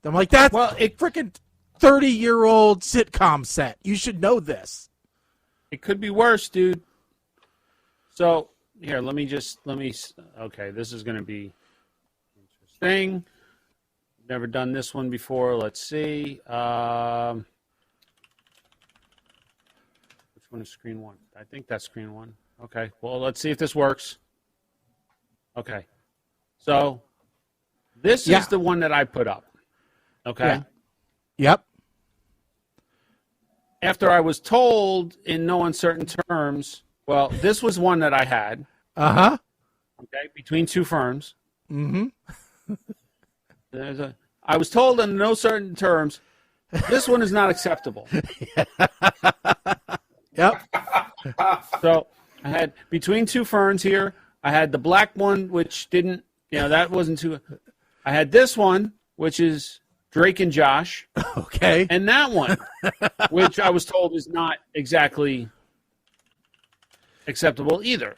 I'm like, "That's a freaking 30-year-old sitcom set. You should know this." It could be worse, dude. So here, okay, this is going to be interesting. Never done this one before. Let's see. Which one is screen one? I think that's screen one. Okay, well, let's see if this works. Okay. So this is the one that I put up. Okay. Yeah. Yep. After I was told in no uncertain terms, well, this was one that I had. Uh-huh. Okay, between two firms. Mm-hmm. I was told in no certain terms, this one is not acceptable. Yep. So I had between two ferns here. I had the black one, which didn't, that wasn't too. I had this one, which is Drake and Josh. Okay. And that one, which I was told is not exactly acceptable either.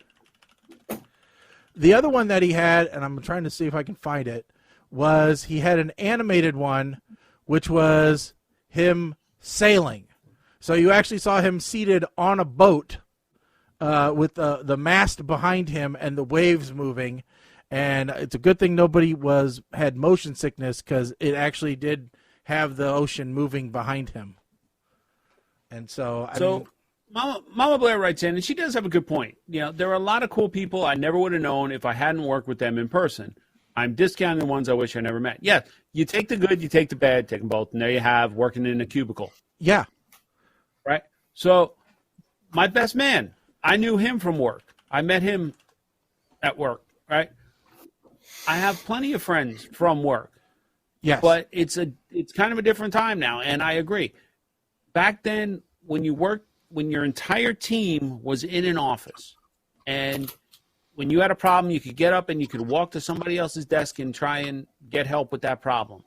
The other one that he had, and I'm trying to see if I can find it, was he had an animated one, which was him sailing. So you actually saw him seated on a boat with the mast behind him and the waves moving. And it's a good thing nobody had motion sickness, because it actually did have the ocean moving behind him. And so, I mean, Mama Blair writes in, and she does have a good point. There are a lot of cool people I never would have known if I hadn't worked with them in person. I'm discounting the ones I wish I never met. Yeah, you take the good, you take the bad, take them both, and there you have working in a cubicle. Yeah. Right? So my best man, I knew him from work. I met him at work, right? I have plenty of friends from work. Yes. But it's kind of a different time now, and I agree. Back then, when your entire team was in an office, and when you had a problem, you could get up and you could walk to somebody else's desk and try and get help with that problem.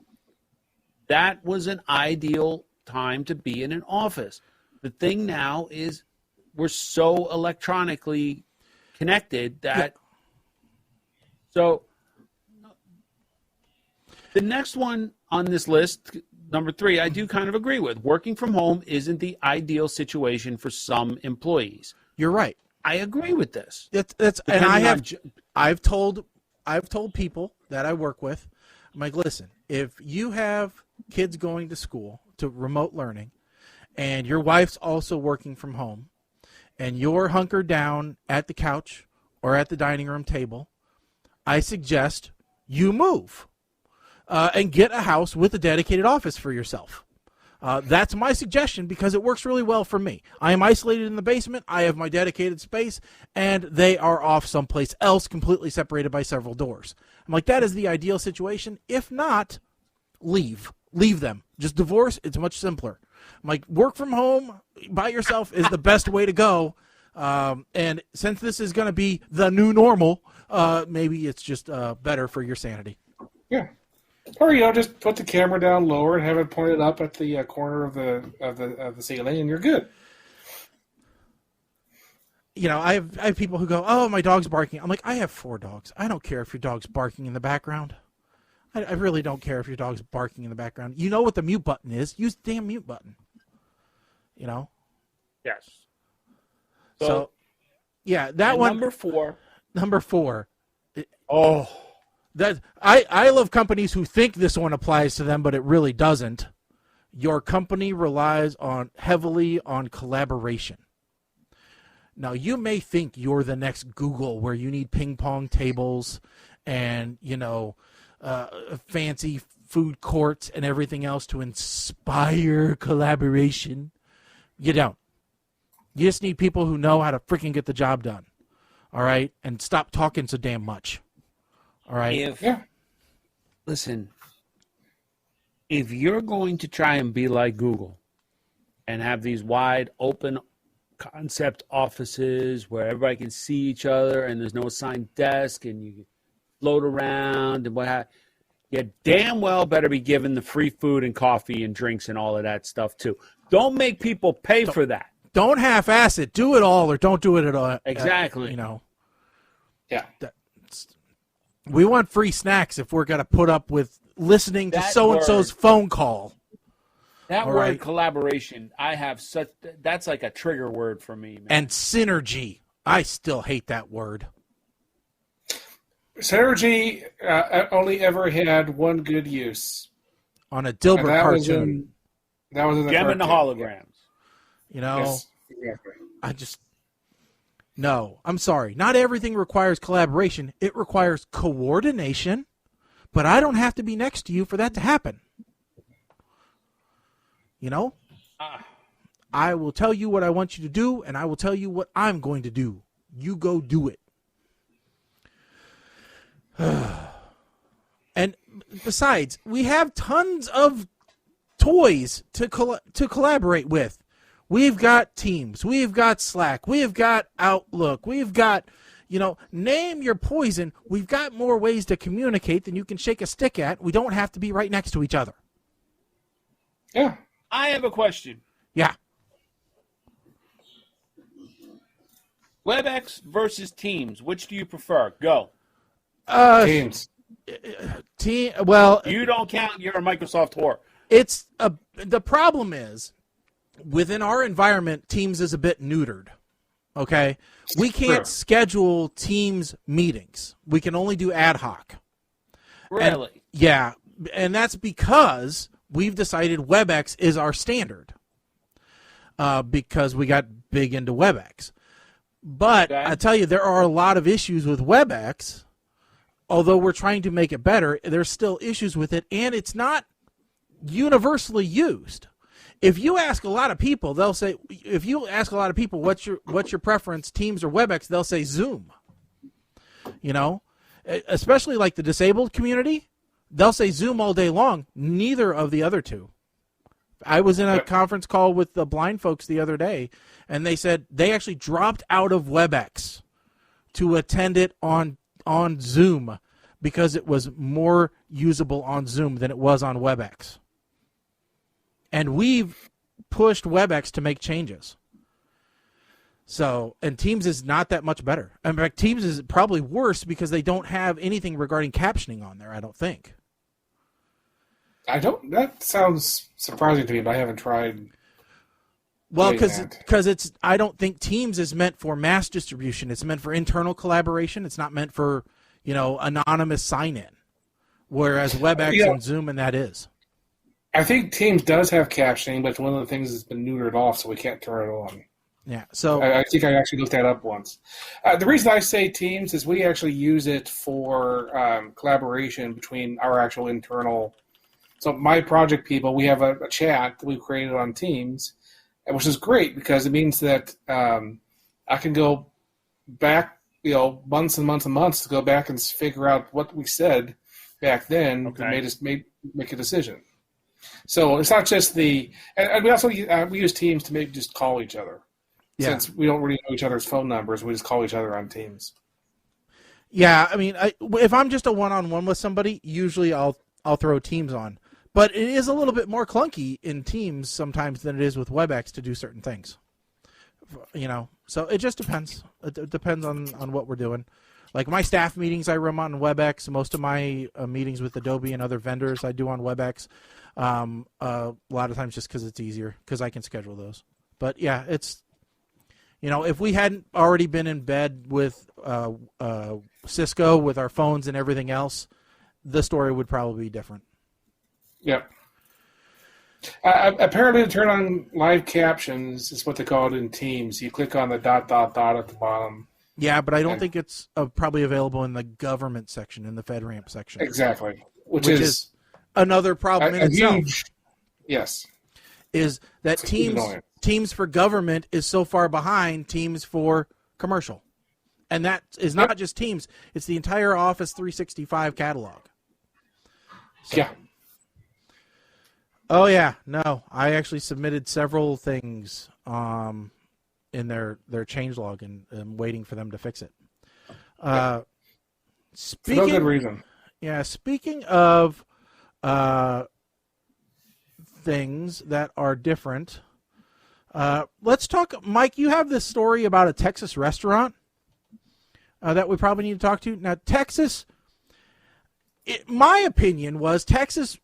That was an ideal time to be in an office. The thing now is we're so electronically connected that so the next one on this list, number 3, I do kind of agree with. Working from home isn't the ideal situation for some employees. You're right. I agree with this. I've told people that I work with, I'm like, listen, if you have kids going to school to remote learning, and your wife's also working from home, and you're hunkered down at the couch or at the dining room table, I suggest you move and get a house with a dedicated office for yourself. That's my suggestion because it works really well for me. I am isolated in the basement. I have my dedicated space, and they are off someplace else, completely separated by several doors. I'm like, that is the ideal situation. If not, leave. Leave them. Just divorce. It's much simpler. I'm like, work from home by yourself is the best way to go. And since this is going to be the new normal, maybe it's just better for your sanity. Yeah. Or just put the camera down lower and have it pointed up at the corner of the ceiling, and you're good. I have people who go, "Oh, my dog's barking." I'm like, I have 4 dogs. I don't care if your dog's barking in the background. I really don't care if your dog's barking in the background. You know what the mute button is? Use the damn mute button. Yes. So yeah, that one. Number 4. Oh. That I love companies who think this one applies to them, but it really doesn't. Your company relies heavily on collaboration. Now, you may think you're the next Google where you need ping pong tables and, fancy food courts and everything else to inspire collaboration. You don't. You just need people who know how to freaking get the job done. All right? And stop talking so damn much. All right? Listen, if you're going to try and be like Google and have these wide open concept offices where everybody can see each other and there's no assigned desk and you can float around and what have you damn well better be given the free food and coffee and drinks and all of that stuff too. Don't make people pay for that. Don't half-ass it. Do it all or don't do it at all. Exactly. Yeah. We want free snacks if we're going to put up with listening to so-and-so's phone call. That word collaboration, that's like a trigger word for me, man. And synergy. I still hate that word. Synergy only ever had one good use. On a Dilbert cartoon. That was in the Gem and the holograms. Yes, exactly. No, I'm sorry. Not everything requires collaboration. It requires coordination, but I don't have to be next to you for that to happen. I will tell you what I want you to do, and I will tell you what I'm going to do. You go do it. And besides, we have tons of toys to collaborate with. We've got Teams. We've got Slack. We've got Outlook. We've got, name your poison. We've got more ways to communicate than you can shake a stick at. We don't have to be right next to each other. Yeah. I have a question. Yeah. WebEx versus Teams. Which do you prefer? Go. Teams. Well, you don't count. You're a Microsoft whore. The problem is, within our environment, Teams is a bit neutered. Okay? We can't schedule Teams meetings. We can only do ad hoc. Really? And that's because we've decided WebEx is our standard. Because we got big into WebEx. But I tell you, there are a lot of issues with WebEx. Although we're trying to make it better, there's still issues with it, and it's not universally used. If you ask a lot of people, they'll say, what's your preference, Teams or WebEx, they'll say Zoom. Especially like the disabled community, they'll say Zoom all day long, neither of the other two. I was in a conference call with the blind folks the other day, and they said they actually dropped out of WebEx to attend it on Zoom because it was more usable on Zoom than it was on WebEx. And we've pushed WebEx to make changes. And Teams is not that much better. In fact, Teams is probably worse because they don't have anything regarding captioning on there, I don't think. That sounds surprising to me, but I haven't tried. Well, because I don't think Teams is meant for mass distribution. It's meant for internal collaboration. It's not meant for, anonymous sign-in. Whereas WebEx and Zoom and that is. I think Teams does have captioning, but it's one of the things that's been neutered off, so we can't turn it on. Yeah, so I think I actually looked that up once. The reason I say Teams is we actually use it for collaboration between our actual internal So my project people, we have a chat that we've created on Teams, which is great because it means that I can go back, months and months and months to go back and figure out what we said back then that made us make a decision. So it's not just and we also we use Teams to maybe just call each other. Yeah. Since we don't really know each other's phone numbers, we just call each other on Teams. Yeah, I mean, if I'm just a one-on-one with somebody, usually I'll throw Teams on. But it is a little bit more clunky in Teams sometimes than it is with WebEx to do certain things. So it just depends. It depends on what we're doing. Like my staff meetings I run on WebEx. Most of my meetings with Adobe and other vendors I do on WebEx. A lot of times just because it's easier, because I can schedule those. But yeah, it's, if we hadn't already been in bed with Cisco with our phones and everything else, the story would probably be different. Yep. Apparently, to turn on live captions is what they call it in Teams. You click on the ... at the bottom. Yeah, but I don't think it's probably available in the government section, in the FedRAMP section. Exactly. Which is another problem in itself. Huge, yes. Is that Teams for government is so far behind Teams for commercial. And that is not just Teams. It's the entire Office 365 catalog. So. Yeah. Oh, yeah. No, I actually submitted several things in their changelog, and I'm waiting for them to fix it. For no good reason. Yeah, speaking of things that are different, let's talk. Mike, you have this story about a Texas restaurant that we probably need to talk to. Now, Texas, my opinion was Texas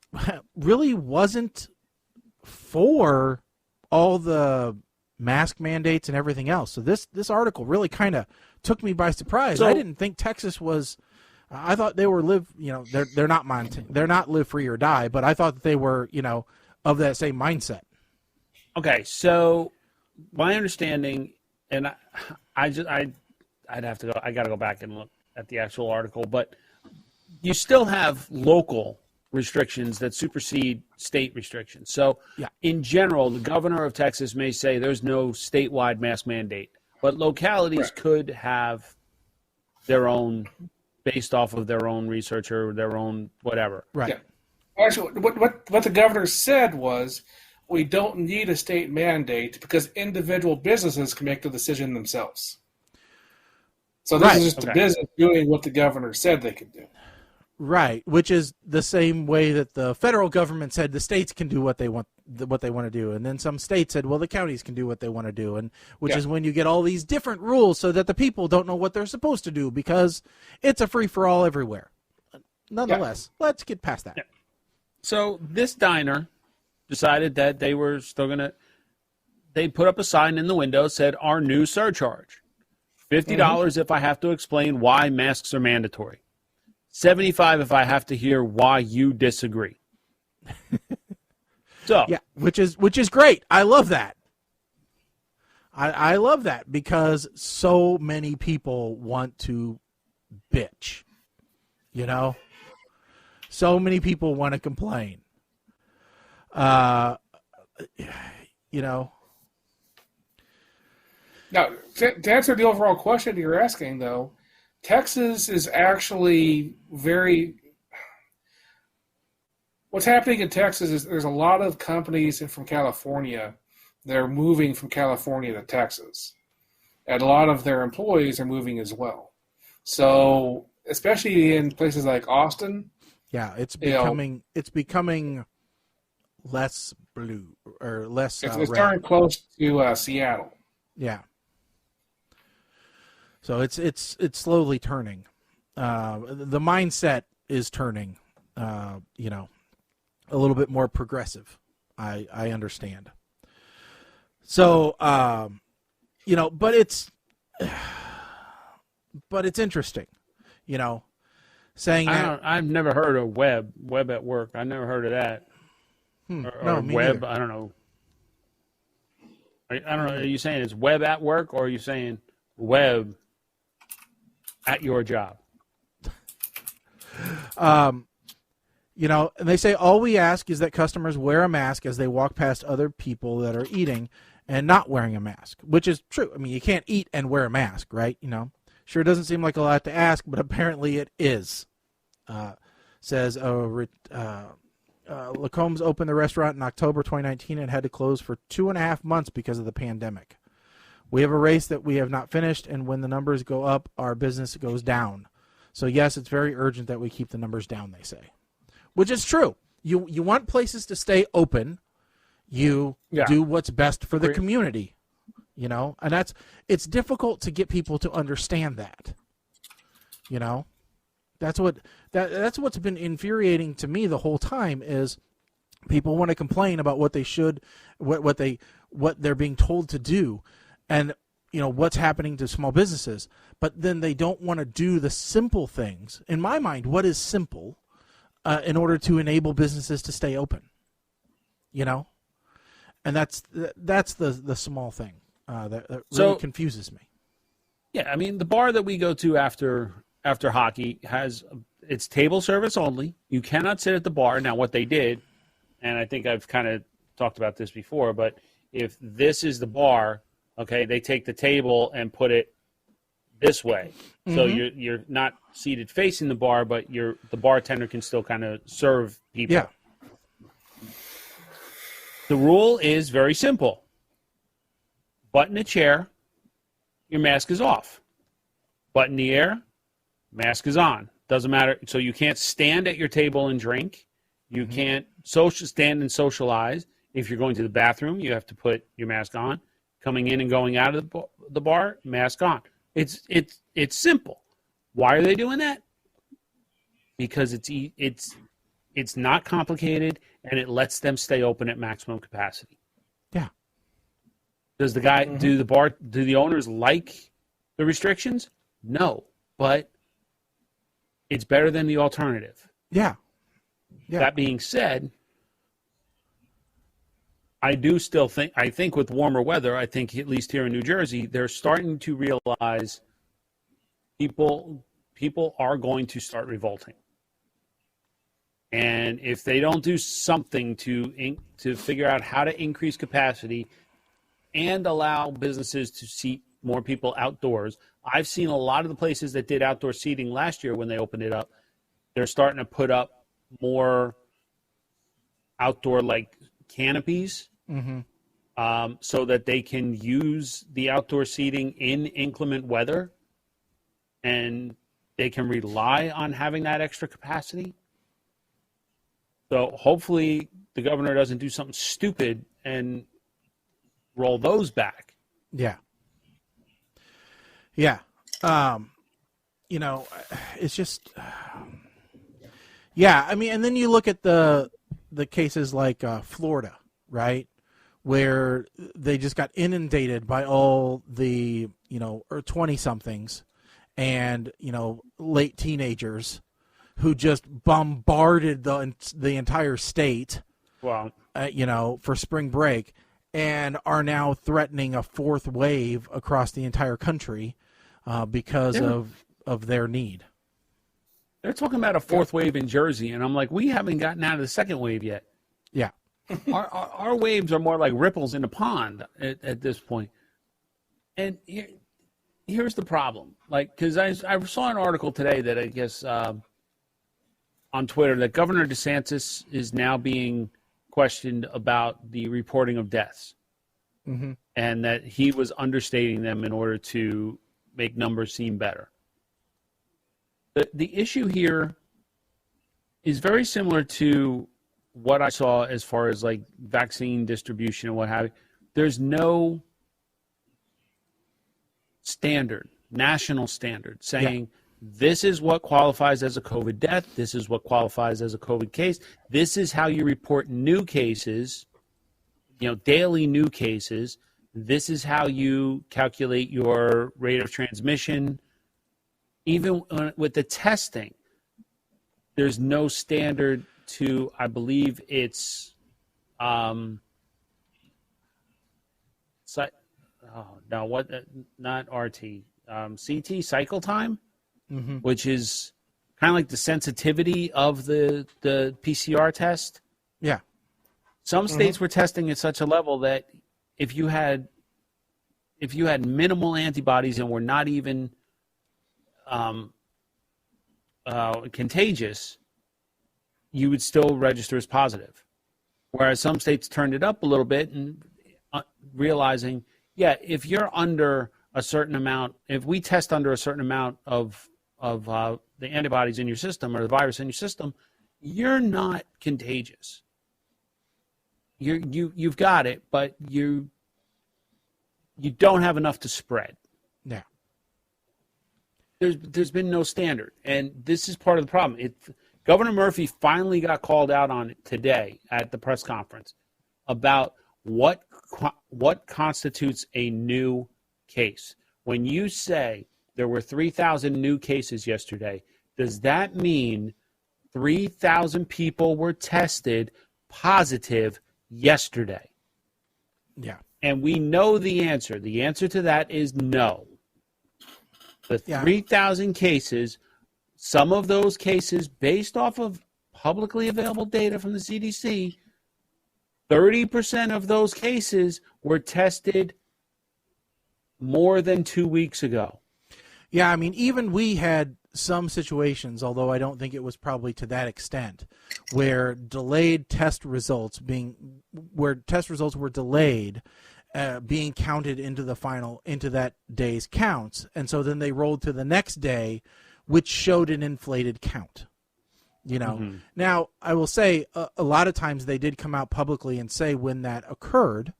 really wasn't for all the mask mandates and everything else. So this article really kind of took me by surprise. I didn't think Texas was. I thought they were they're not they're not live free or die, but I thought that they were of that same mindset. Okay, so my understanding, and I'd have to go. I got to go back and look at the actual article, but you still have local restrictions that supersede state restrictions. So, in general, the governor of Texas may say there's no statewide mask mandate, but localities could have their own, based off of their own research or their own whatever. Right. Yeah. Actually, what the governor said was, we don't need a state mandate because individual businesses can make the decision themselves. So this is just a business doing what the governor said they could do. Right, which is the same way that the federal government said the states can do what they want to do, and then some states said, well, the counties can do what they want to do, and which is when you get all these different rules so that the people don't know what they're supposed to do because it's a free-for-all everywhere. Nonetheless, let's get past that. Yeah. So this diner decided that they were still going to – they put up a sign in the window that said, our new surcharge, $50 if I have to explain why masks are mandatory. $75 if I have to hear why you disagree. So yeah, which is great. I love that. I love that because so many people want to bitch. So many people want to complain. Now, to answer the overall question you're asking, though, Texas is actually what's happening in Texas is there's a lot of companies from California that are moving from California to Texas. And a lot of their employees are moving as well. So, especially in places like Austin. Yeah, it's becoming less blue or less it's red. starting close to Seattle. Yeah. So it's slowly turning. The mindset is turning, a little bit more progressive. I understand. So, but it's interesting, saying that. I've never heard of web at work. I never heard of that. Or me web. neither. I don't know. I don't know. Are you saying it's web at work, or are you saying web at your job? And they say all we ask is that customers wear a mask as they walk past other people that are eating and not wearing a mask, which is true. I mean, you can't eat and wear a mask, right? Sure, it doesn't seem like a lot to ask, but apparently it is. Says Lacombs opened the restaurant in October 2019 and had to close for 2.5 months because of the pandemic. We have a race that we have not finished, and when the numbers go up, our business goes down. So, yes, it's very urgent that we keep the numbers down, they say. Which is true. You want places to stay open. You do what's best for the community, and it's difficult to get people to understand that. That's what's been infuriating to me the whole time is people want to complain about what they should, what they're being told to do, and what's happening to small businesses, but then they don't want to do the simple things. In my mind, what is simple? In order to enable businesses to stay open, and that's the small thing that really confuses me. Yeah, I mean the bar that we go to after hockey it's table service only. You cannot sit at the bar. Now what they did, and I think I've kind of talked about this before, but if this is the bar, okay, they take the table and put it this way. So you're not seated facing the bar, but the bartender can still kind of serve people. Yeah. The rule is very simple. Butt in a chair, your mask is off. Butt in the air, mask is on. Doesn't matter. So you can't stand at your table and drink. You can't stand and socialize. If you're going to the bathroom, you have to put your mask on. Coming in and going out of the bar, mask on. It's simple. Why are they doing that? Because it's not complicated and it lets them stay open at maximum capacity. Yeah. Does do the owners like the restrictions? No, but it's better than the alternative. Yeah. Yeah. That being said, I think with warmer weather, I think at least here in New Jersey, they're starting to realize people are going to start revolting. And if they don't do something to figure out how to increase capacity and allow businesses to seat more people outdoors, I've seen a lot of the places that did outdoor seating last year when they opened it up, they're starting to put up more outdoor like canopies. So that they can use the outdoor seating in inclement weather and they can rely on having that extra capacity. So hopefully the governor doesn't do something stupid and roll those back. Yeah. Yeah. It's just, yeah, I mean, and then you look at the cases like Florida, right? Where they just got inundated by all the, 20-somethings and, late teenagers who just bombarded the entire state, Wow. For spring break and are now threatening a fourth wave across the entire country because of their need. They're talking about a fourth wave in Jersey, and I'm like, we haven't gotten out of the second wave yet. Yeah. Our waves are more like ripples in a pond at this point. And here's the problem. Because I saw an article today that I guess on Twitter that Governor DeSantis is now being questioned about the reporting of deaths. And that he was understating them in order to make numbers seem better. The issue here is very similar to what I saw as far as like vaccine distribution and what have you. There's no standard, national standard saying this is what qualifies as a COVID death. This is what qualifies as a COVID case. This is how you report new cases, daily new cases. This is how you calculate your rate of transmission. Even with the testing, there's no standard to, I believe it's, not RT, CT, cycle time, which is kind of like the sensitivity of the PCR test. Yeah. Some states were testing at such a level that if you had minimal antibodies and were not even contagious, you would still register as positive. Whereas some states turned it up a little bit and realizing, if you're under a certain amount, if we test under a certain amount of the antibodies in your system or the virus in your system, you're not contagious. You've got it, but you don't have enough to spread. Yeah. There's been no standard, and this is part of the problem. Governor Murphy finally got called out on it today at the press conference about what constitutes a new case. When you say there were 3,000 new cases yesterday, does that mean 3,000 people were tested positive yesterday? Yeah. And we know the answer. The answer to that is no. The 3,000 cases, some of those cases, based off of publicly available data from the CDC, 30% of those cases were tested more than 2 weeks ago. Yeah, I mean, even we had some situations, although I don't think it was probably to that extent, where test results were delayed, being counted into that day's counts, and so then they rolled to the next day, which showed an inflated count. Now I will say a lot of times they did come out publicly and say when that occurred,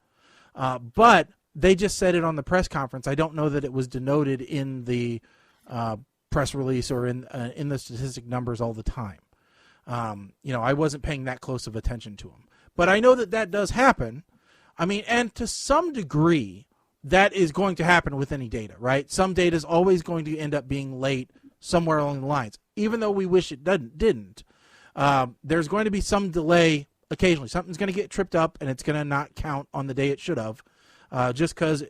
but they just said it on the press conference. I don't know that it was denoted in the press release or in the statistic numbers all the time. I wasn't paying that close of attention to them, but I know that does happen. I mean, and to some degree, that is going to happen with any data, right? Some data is always going to end up being late somewhere along the lines, even though we wish it didn't. There's going to be some delay occasionally. Something's going to get tripped up, and it's going to not count on the day it should have, just because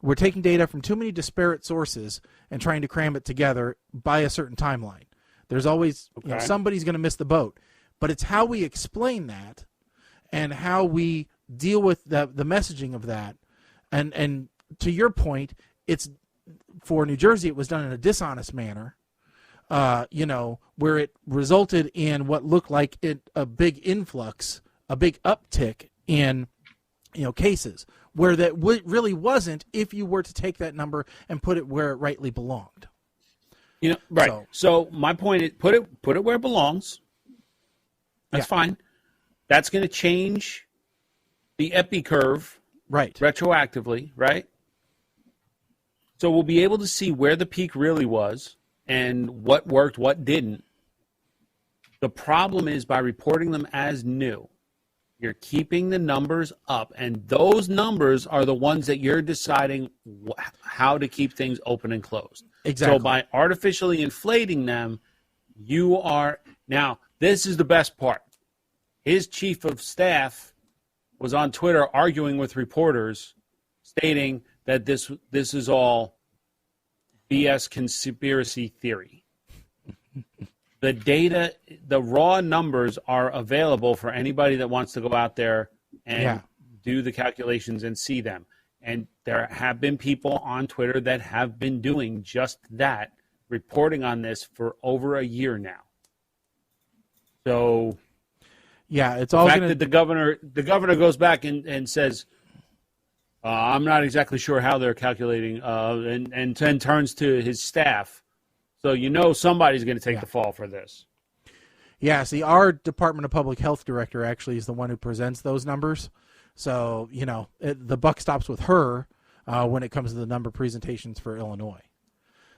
we're taking data from too many disparate sources and trying to cram it together by a certain timeline. There's always somebody's going to miss the boat, but it's how we explain that and how we deal with the messaging of that. And to your point, it's for New Jersey, it was done in a dishonest manner, where it resulted in what looked like a big influx, a big uptick in cases, where that really wasn't if you were to take that number and put it where it rightly belonged. Right. So my point is, put it where it belongs. That's fine. That's going to change the epi curve, right, retroactively, right? So we'll be able to see where the peak really was and what worked, what didn't. The problem is by reporting them as new, you're keeping the numbers up, and those numbers are the ones that you're deciding how to keep things open and closed. Exactly. So by artificially inflating them, you are – now, this is the best part. His chief of staff was on Twitter arguing with reporters, stating that this is all BS conspiracy theory. The data, the raw numbers are available for anybody that wants to go out there and do the calculations and see them. And there have been people on Twitter that have been doing just that, reporting on this for over a year now. So, it's all going to. The governor goes back and says, "I'm not exactly sure how they're calculating," and then turns to his staff. So somebody's going to take the fall for this. Yeah, see, our Department of Public Health director actually is the one who presents those numbers. So, the buck stops with her when it comes to the number presentations for Illinois.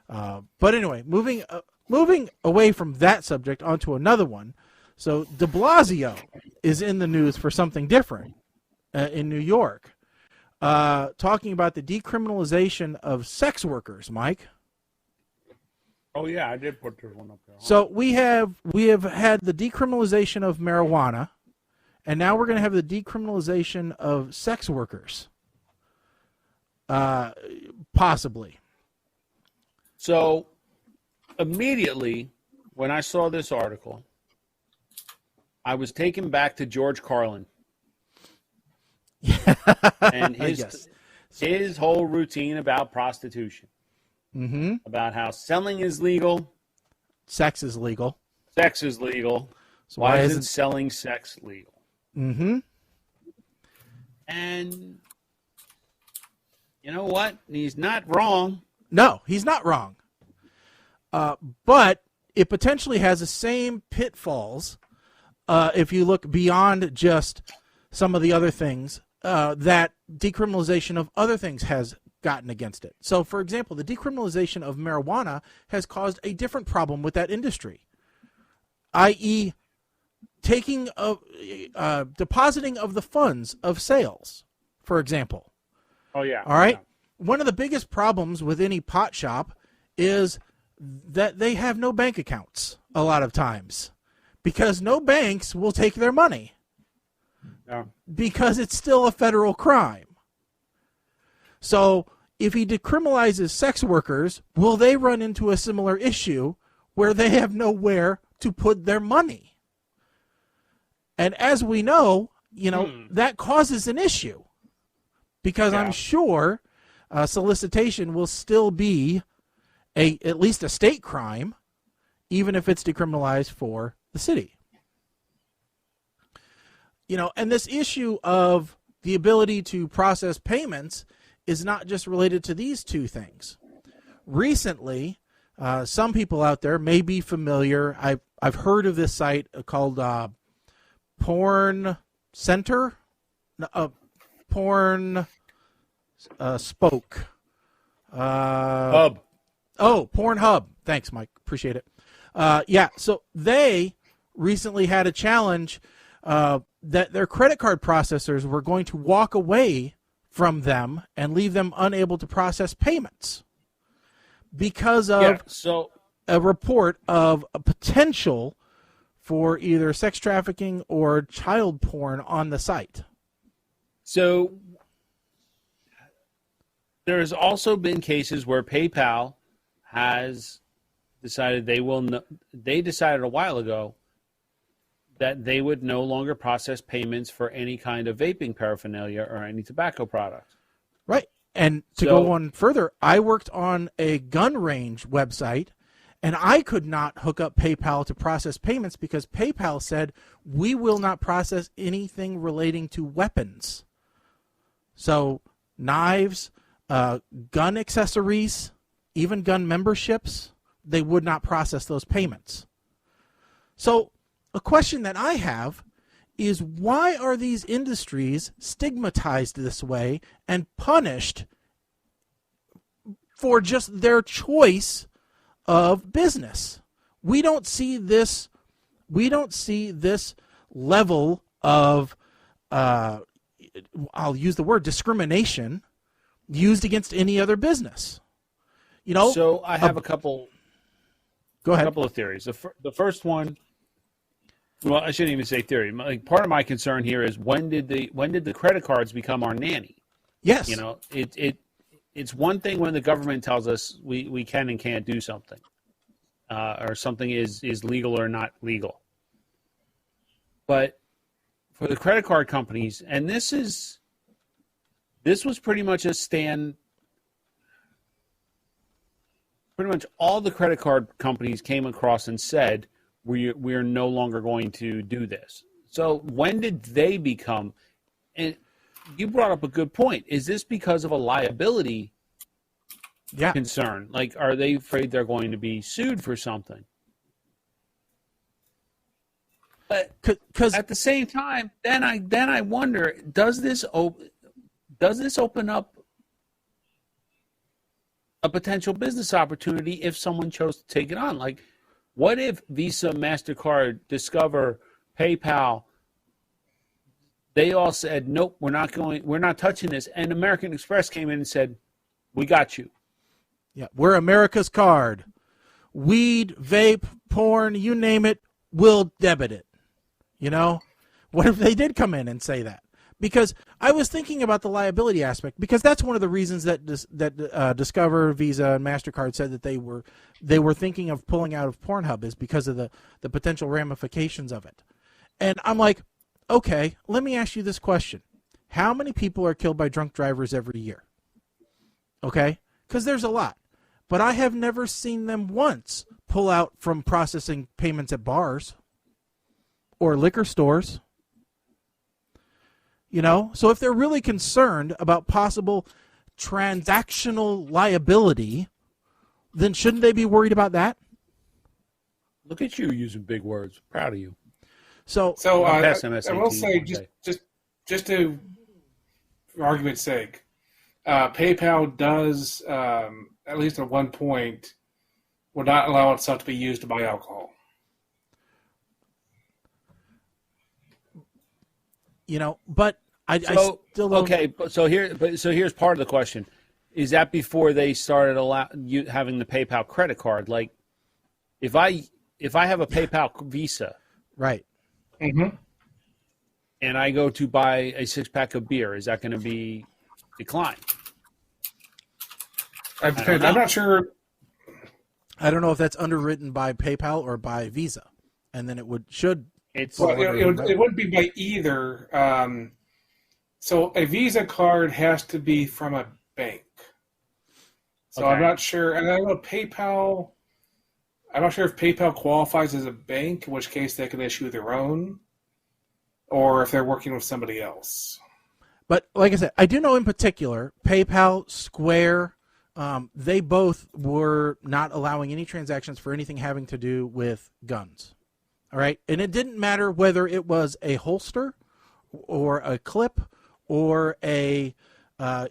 But anyway, moving away from that subject onto another one. So de Blasio is in the news for something different in New York, talking about the decriminalization of sex workers, Mike. Oh yeah, I did put this one up there. So we have had the decriminalization of marijuana, and now we're going to have the decriminalization of sex workers, possibly. So immediately, when I saw this article, I was taken back to George Carlin. And his whole routine about prostitution. Mm-hmm. About how selling is legal. Sex is legal. Sex is legal. So why isn't selling sex legal? Mm-hmm. And you know what? He's not wrong. No, he's not wrong. But it potentially has the same pitfalls if you look beyond just some of the other things that decriminalization of other things has gotten against it. So, for example, the decriminalization of marijuana has caused a different problem with that industry, i.e., taking of depositing of the funds of sales, for example. Oh, yeah. All right. Yeah. One of the biggest problems with any pot shop is that they have no bank accounts a lot of times because no banks will take their money because it's still a federal crime. So if he decriminalizes sex workers, will they run into a similar issue where they have nowhere to put their money? And as we know, that causes an issue because I'm sure solicitation will still be at least a state crime, even if it's decriminalized for the city. And this issue of the ability to process payments is not just related to these two things. Recently, some people out there may be familiar. I've heard of this site called Porn Center, Porn Spoke. Hub. Oh, Pornhub. Thanks, Mike. Appreciate it. So they recently had a challenge that their credit card processors were going to walk away from them and leave them unable to process payments because of a report of a potential for either sex trafficking or child porn on the site. So there's also been cases where PayPal has decided they decided a while ago that they would no longer process payments for any kind of vaping paraphernalia or any tobacco product. Right. And to go on further, I worked on a gun range website, and I could not hook up PayPal to process payments because PayPal said, we will not process anything relating to weapons. So knives, gun accessories, even gun memberships, they would not process those payments. So a question that I have is, why are these industries stigmatized this way and punished for just their choice of business? We don't see this level of I'll use the word discrimination used against any other business. So I have a couple. Go ahead. A couple of theories. The first one. Well, I shouldn't even say theory. Part of my concern here is when did the credit cards become our nanny? Yes. It's one thing when the government tells us we can and can't do something, or something is legal or not legal. But for the credit card companies, and this was pretty much a stand. Pretty much all the credit card companies came across and said, we're no longer going to do this. So when did they become, and you brought up a good point, is this because of a liability concern? Like, are they afraid they're going to be sued for something? But at the same time, then I wonder, does this open up a potential business opportunity if someone chose to take it on? Like, what if Visa, MasterCard, Discover, PayPal, they all said, nope, we're not touching this. And American Express came in and said, we got you. Yeah, we're America's card. Weed, vape, porn, you name it, we'll debit it. What if they did come in and say that? Because I was thinking about the liability aspect, because that's one of the reasons that Discover, Visa, and MasterCard said that they were thinking of pulling out of Pornhub, is because of the potential ramifications of it. And I'm like, okay, let me ask you this question. How many people are killed by drunk drivers every year? Okay? Because there's a lot. But I have never seen them once pull out from processing payments at bars or liquor stores. You know? So if they're really concerned about possible transactional liability, then shouldn't they be worried about that? Look at you using big words. Proud of you. So I will say, just to, for argument's sake, PayPal does, at least at one point, will not allow itself to be used to buy alcohol. You know, but I still don't. Okay, so here's part of the question: is that before they started having the PayPal credit card? Like, if I have a PayPal Visa, right, mm-hmm. and I go to buy a 6-pack of beer, is that going to be declined? I'm not sure. I don't know if that's underwritten by PayPal or by Visa, and then it should. It wouldn't be by either. So a Visa card has to be from a bank. So okay. I'm not sure, and I know PayPal. I'm not sure if PayPal qualifies as a bank, in which case they can issue their own, or if they're working with somebody else. But like I said, I do know in particular, PayPal, Square, they both were not allowing any transactions for anything having to do with guns. All right? And it didn't matter whether it was a holster or a clip or a bag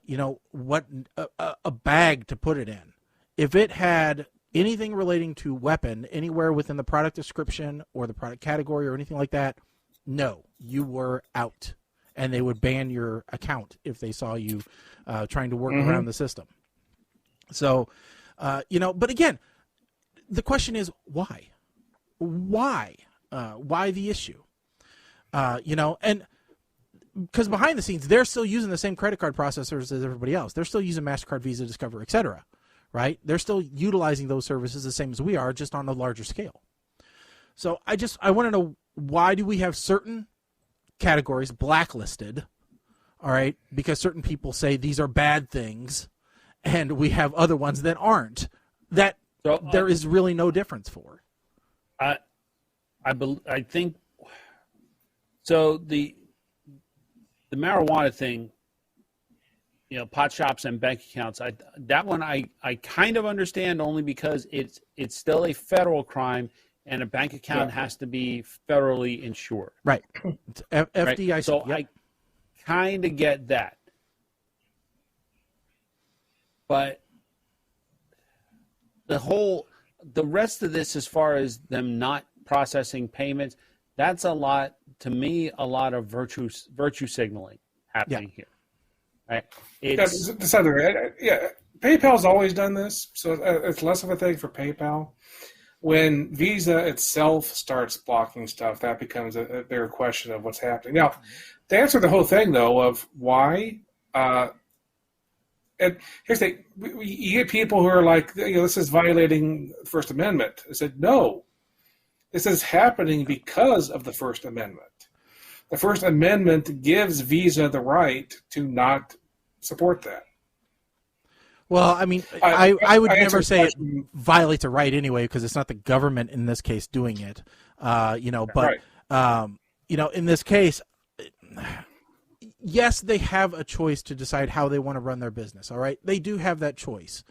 to put it in. If it had anything relating to weapon anywhere within the product description or the product category or anything like that, no, you were out. And they would ban your account if they saw you trying to work mm-hmm. around the system. So, but again, the question is why? Why? Why the issue? And because behind the scenes, they're still using the same credit card processors as everybody else. They're still using MasterCard, Visa, Discover, et cetera, right? They're still utilizing those services the same as we are, just on a larger scale. So I want to know, why do we have certain categories blacklisted, all right, because certain people say these are bad things, and we have other ones that aren't, that there is really no difference for. I think so. The marijuana thing, pot shops and bank accounts. That one I kind of understand, only because it's still a federal crime, and a bank account has to be federally insured. Right. FDIC. Right? So yep. I kind of get that. But the rest of this, as far as them not processing payments, that's a lot of virtue signaling happening here. Right? PayPal's always done this, so it's less of a thing for PayPal. When Visa itself starts blocking stuff, that becomes a bigger question of what's happening. Now, to answer the whole thing, though, of why, and here's the thing, you get people who are like, this is violating the First Amendment. I said, no, this is happening because of the First Amendment. The First Amendment gives Visa the right to not support that. Well, I mean, I would never say it violates a right anyway, because it's not the government in this case doing it, But, right. In this case, yes, they have a choice to decide how they want to run their business. All right, they do have that choice,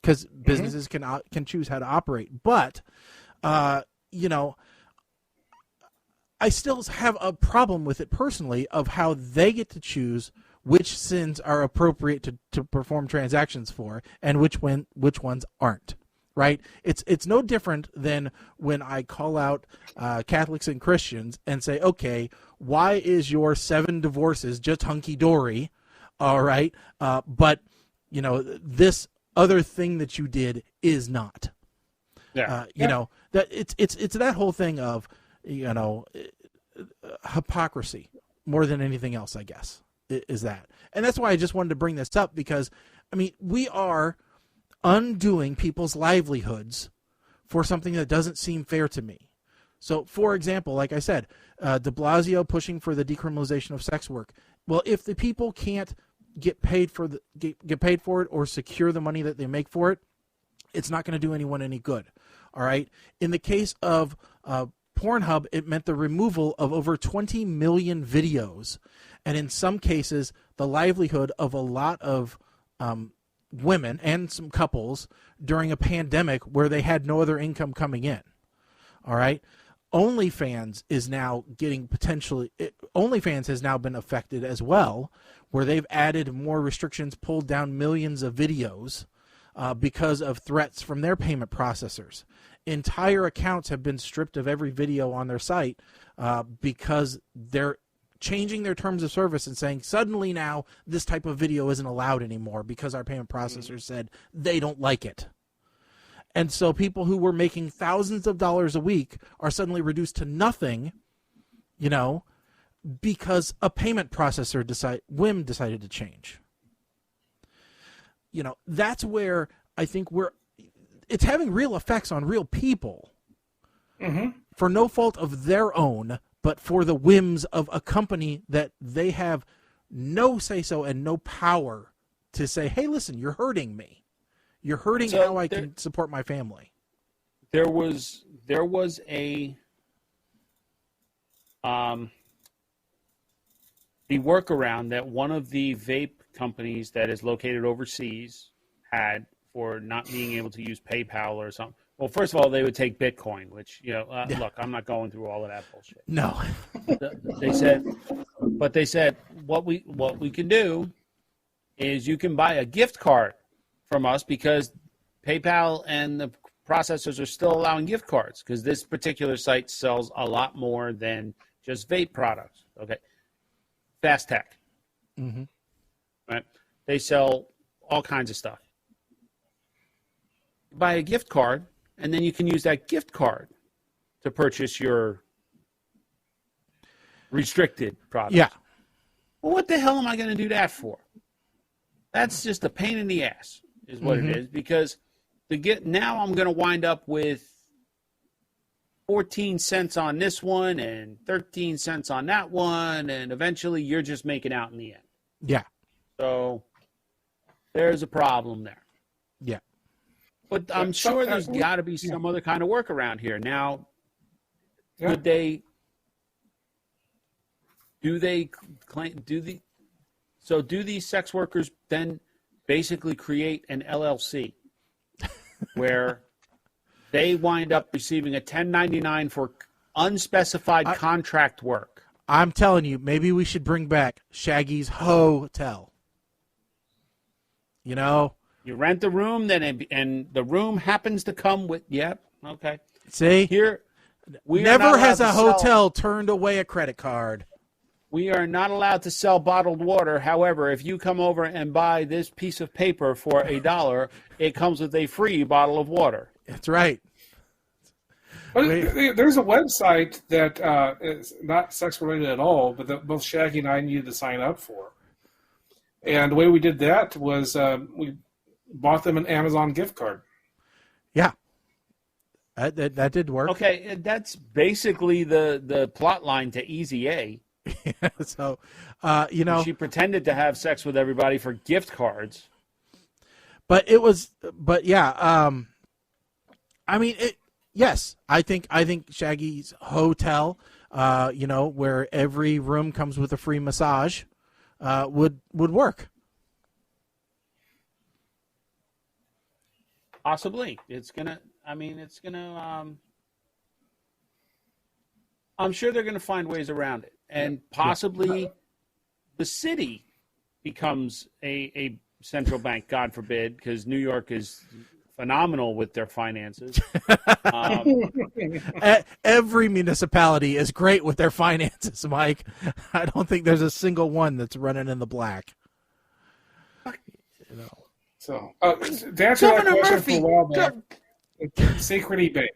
because businesses can choose how to operate. But, I still have a problem with it personally, of how they get to choose which sins are appropriate to perform transactions for, and which ones aren't, right? It's no different than when I call out Catholics and Christians and say, okay, why is your 7 divorces just hunky-dory, all right, but, this other thing that you did is not. Yeah. That it's that whole thing of, hypocrisy more than anything else, I guess. is that. And that's why I just wanted to bring this up, because, I mean, we are undoing people's livelihoods for something that doesn't seem fair to me. So, for example, like I said, de Blasio pushing for the decriminalization of sex work. Well, if the people can't get paid for it or secure the money that they make for it, it's not going to do anyone any good. All right. In the case of Pornhub, it meant the removal of over 20 million videos, and in some cases, the livelihood of a lot of women and some couples during a pandemic where they had no other income coming in. All right. OnlyFans is now OnlyFans has now been affected as well, where they've added more restrictions, pulled down millions of videos because of threats from their payment processors. Entire accounts have been stripped of every video on their site because they're changing their terms of service and saying suddenly now this type of video isn't allowed anymore because our payment processors said they don't like it. And so people who were making thousands of dollars a week are suddenly reduced to nothing, because a payment processor decided to change. That's where I think it's having real effects on real people for no fault of their own, but for the whims of a company that they have no say-so and no power to say, hey, listen, you're hurting me. You're hurting how I can support my family. There was a the workaround that one of the vape companies that is located overseas had for not being able to use PayPal or something. Well, first of all, they would take Bitcoin, which look, I'm not going through all of that bullshit. No, they said what we can do is you can buy a gift card from us because PayPal and the processors are still allowing gift cards because this particular site sells a lot more than just vape products. Okay. Fast Tech. Mm-hmm. Right. They sell all kinds of stuff. Buy a gift card, and then you can use that gift card to purchase your restricted products. Yeah. Well, what the hell am I going to do that for? That's just a pain in the ass. Is what it is, because now I'm going to wind up with 14 cents on this one and 13 cents on that one, and eventually you're just making out in the end. Yeah. So there's a problem there. Yeah. But I'm sure there's got to be some other kind of workaround here. Now, do these sex workers then basically create an LLC where they wind up receiving a 1099 for unspecified contract work? I'm telling you, maybe we should bring back Shaggy's Hotel. You rent the room, and the room happens to come with. Yep. Okay. See, here, never has a hotel turned away a credit card. We are not allowed to sell bottled water. However, if you come over and buy this piece of paper for $1, it comes with a free bottle of water. That's right. Well, there's a website that is not sex-related at all, but that both Shaggy and I needed to sign up for. And the way we did that was we bought them an Amazon gift card. Yeah. That did work. Okay, that's basically the plot line to Easy A. So, she pretended to have sex with everybody for gift cards. But yeah. Yes, I think Shaggy's Hotel, where every room comes with a free massage, would work. Possibly. I'm sure they're going to find ways around it. And possibly the city becomes a central bank, God forbid, because New York is phenomenal with their finances. Every municipality is great with their finances, Mike. I don't think there's a single one that's running in the black. So, to answer that question for a while back, Synchrony Bank.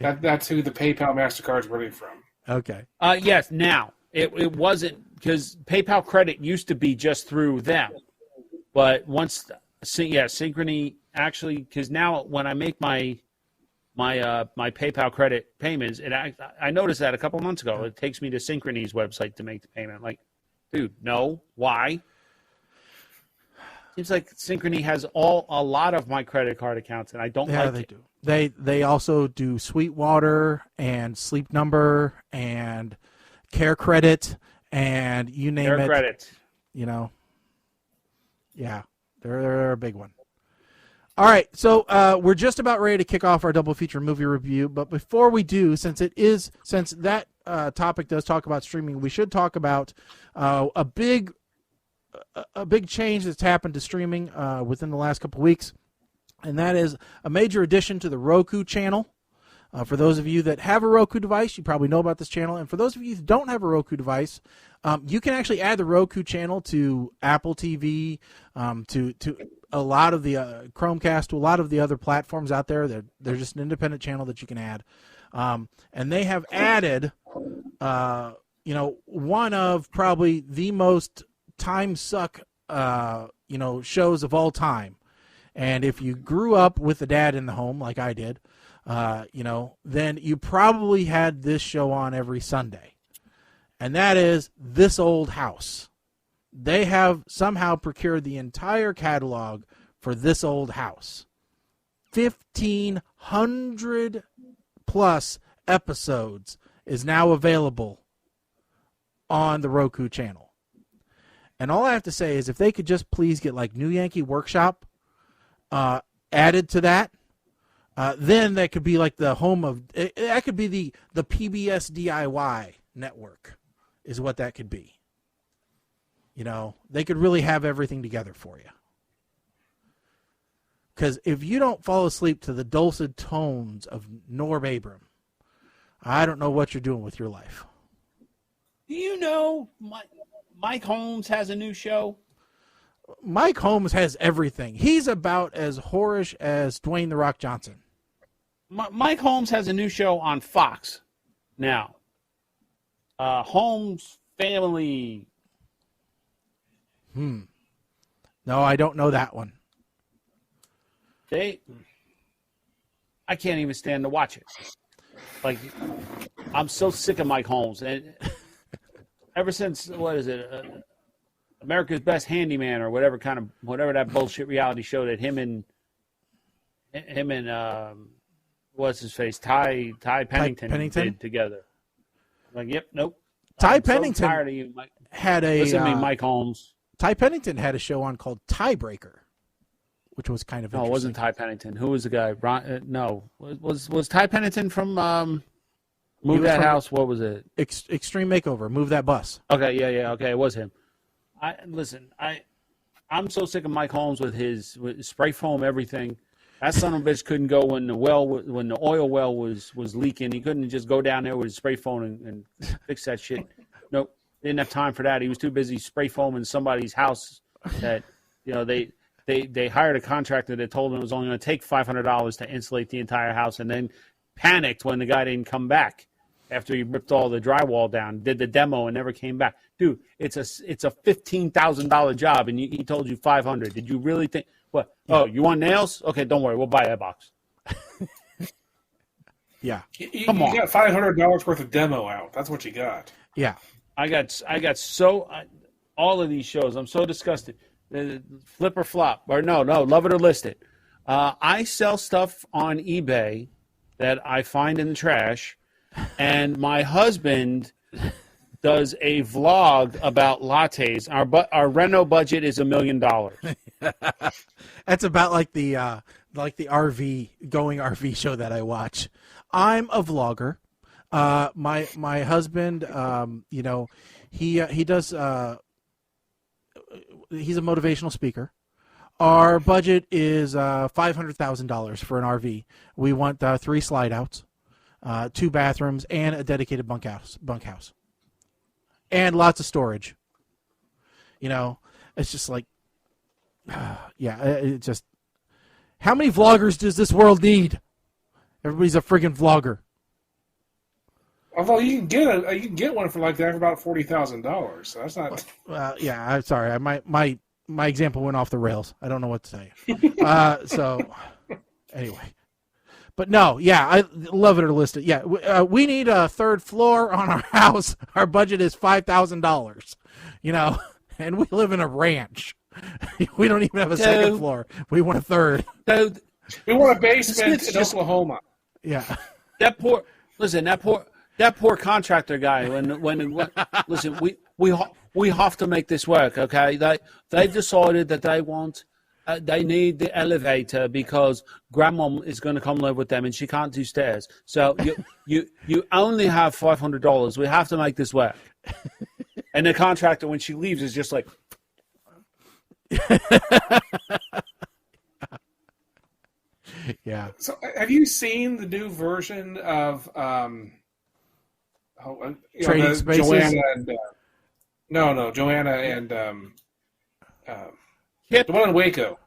That's who the PayPal MasterCard's running from. Okay. Yes. Now, It wasn't, because PayPal credit used to be just through them. But once, Synchrony actually, because now when I make my PayPal credit payments, I noticed that a couple months ago. It takes me to Synchrony's website to make the payment. Like, dude, no, why? Seems like Synchrony has a lot of my credit card accounts, and I don't like they it. do. They also do Sweetwater and Sleep Number and Care Credit and you name it. Care Credit. You know. Yeah, they're a big one. All right, so we're just about ready to kick off our double feature movie review, but before we do, since that topic does talk about streaming, we should talk about a big change that's happened to streaming within the last couple weeks, and that is a major addition to the Roku channel. For those of you that have a Roku device, you probably know about this channel, and for those of you who don't have a Roku device, you can actually add the Roku channel to Apple TV, to a lot of the Chromecast, to a lot of the other platforms out there. They're just an independent channel that you can add, and they have added, one of probably the most time suck, shows of all time. And if you grew up with a dad in the home like I did, then you probably had this show on every Sunday. And that is This Old House. They have somehow procured the entire catalog for This Old House. 1,500 plus episodes is now available on the Roku channel. And all I have to say is if they could just please get like New Yankee Workshop added to that, then that could be like the home of, that could be the PBS DIY network is what that could be. They could really have everything together for you. Because if you don't fall asleep to the dulcet tones of Norm Abram, I don't know what you're doing with your life. Do you know Mike Holmes has a new show? Mike Holmes has everything. He's about as whorish as Dwayne The Rock Johnson. Mike Holmes has a new show on Fox now. Holmes Family. No, I don't know that one. I can't even stand to watch it. Like, I'm so sick of Mike Holmes. And ever since, America's Best Handyman or whatever that bullshit reality show that him and what's his face, Ty Pennington did together. Like, yep, nope. Ty I'm Pennington so tired of you, Mike. Listen to me, Mike Holmes. Ty Pennington had a show on called Tiebreaker, which was kind of interesting. No, it wasn't Ty Pennington. Who was the guy? No, was Ty Pennington from Move That House? What was it? Extreme Makeover. Move That Bus. Okay, yeah, okay, it was him. I'm so sick of Mike Holmes with his spray foam everything. That son of a bitch couldn't go when the oil well was leaking. He couldn't just go down there with his spray foam and fix that shit. Nope, didn't have time for that. He was too busy spray foaming somebody's house that they hired a contractor that told him it was only going to take $500 to insulate the entire house, and then panicked when the guy didn't come back after he ripped all the drywall down, did the demo, and never came back. Dude, it's a $15,000 job, and he told you $500. Did you really think? What? Oh, you want nails? Okay, don't worry, we'll buy that box. Yeah, Come on. You got $500 worth of demo out. That's what you got. Yeah, I got all of these shows. I'm so disgusted. Flip or flop, or no, love it or list it. I sell stuff on eBay that I find in the trash, and my husband does a vlog about lattes. Our reno budget is $1 million. That's about like the RV show that I watch. I'm a vlogger. My husband, he does. He's a motivational speaker. Our budget is $500,000 for an RV. We want 3 slide outs, 2 bathrooms, and a dedicated bunkhouse, and lots of storage. It's just like, it just. How many vloggers does this world need? Everybody's a friggin' vlogger. Although you can get one for like that for about $40,000. So that's not. Yeah, I'm sorry. My example went off the rails. I don't know what to say. So anyway, but no, yeah, I love it or list it. Yeah, we need a third floor on our house. Our budget is $5,000. And we live in a ranch. We don't even have a second floor. We want a third. We want a basement in Oklahoma. Yeah. That poor contractor guy. Listen, we have to make this work. Okay, they've decided that they need the elevator because Grandma is going to come live with them and she can't do stairs. So you only have $500. We have to make this work. And the contractor, when she leaves, is just like. Yeah. So, have you seen the new version of Trading Spaces? Joanna and Joanna and the one in Waco.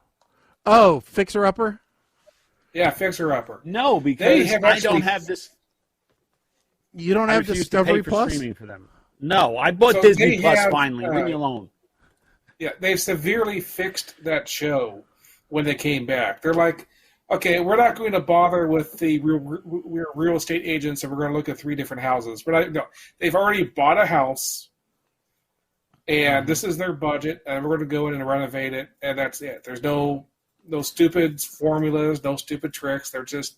Oh, Fixer Upper? Yeah, Fixer Upper. No, because I don't have this. You don't have Discovery Plus? Streaming for them. No, I bought Disney Plus finally. Leave me alone. Yeah, they've severely fixed that show when they came back. They're like, okay, we're not going to bother with the real estate agents, and we're going to look at 3 different houses. They've already bought a house, and this is their budget, and we're going to go in and renovate it, and that's it. There's no stupid formulas, no stupid tricks. They're just,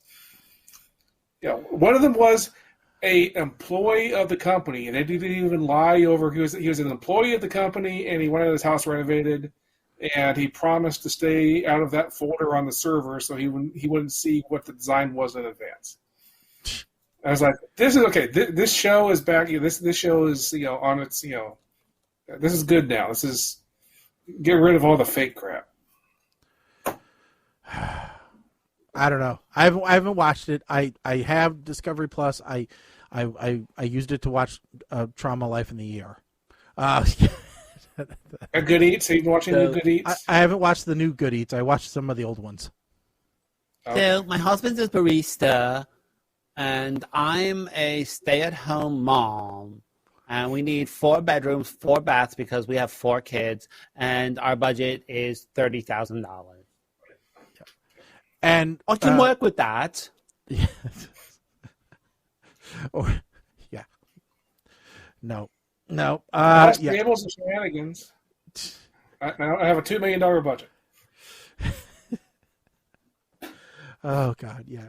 one of them was a employee of the company, and they didn't even lie over. He was an employee of the company, and he wanted his house renovated, and he promised to stay out of that folder on the server so he wouldn't see what the design was in advance. I was like, this is okay. This show is back. This show is on its this is good now. This is get rid of all the fake crap. I don't know. I haven't watched it. I have Discovery Plus. I used it to watch Trauma Life in the ER. A Good Eats? Are you watching the Good Eats? I haven't watched the new Good Eats. I watched some of the old ones. So my husband's a barista, and I'm a stay-at-home mom, and we need 4 bedrooms, 4 baths because we have 4 kids, and our budget is $30,000. And I can work with that. Yeah. Yeah. No. Tables and shenanigans. I have a $2 million budget. Oh God, yeah.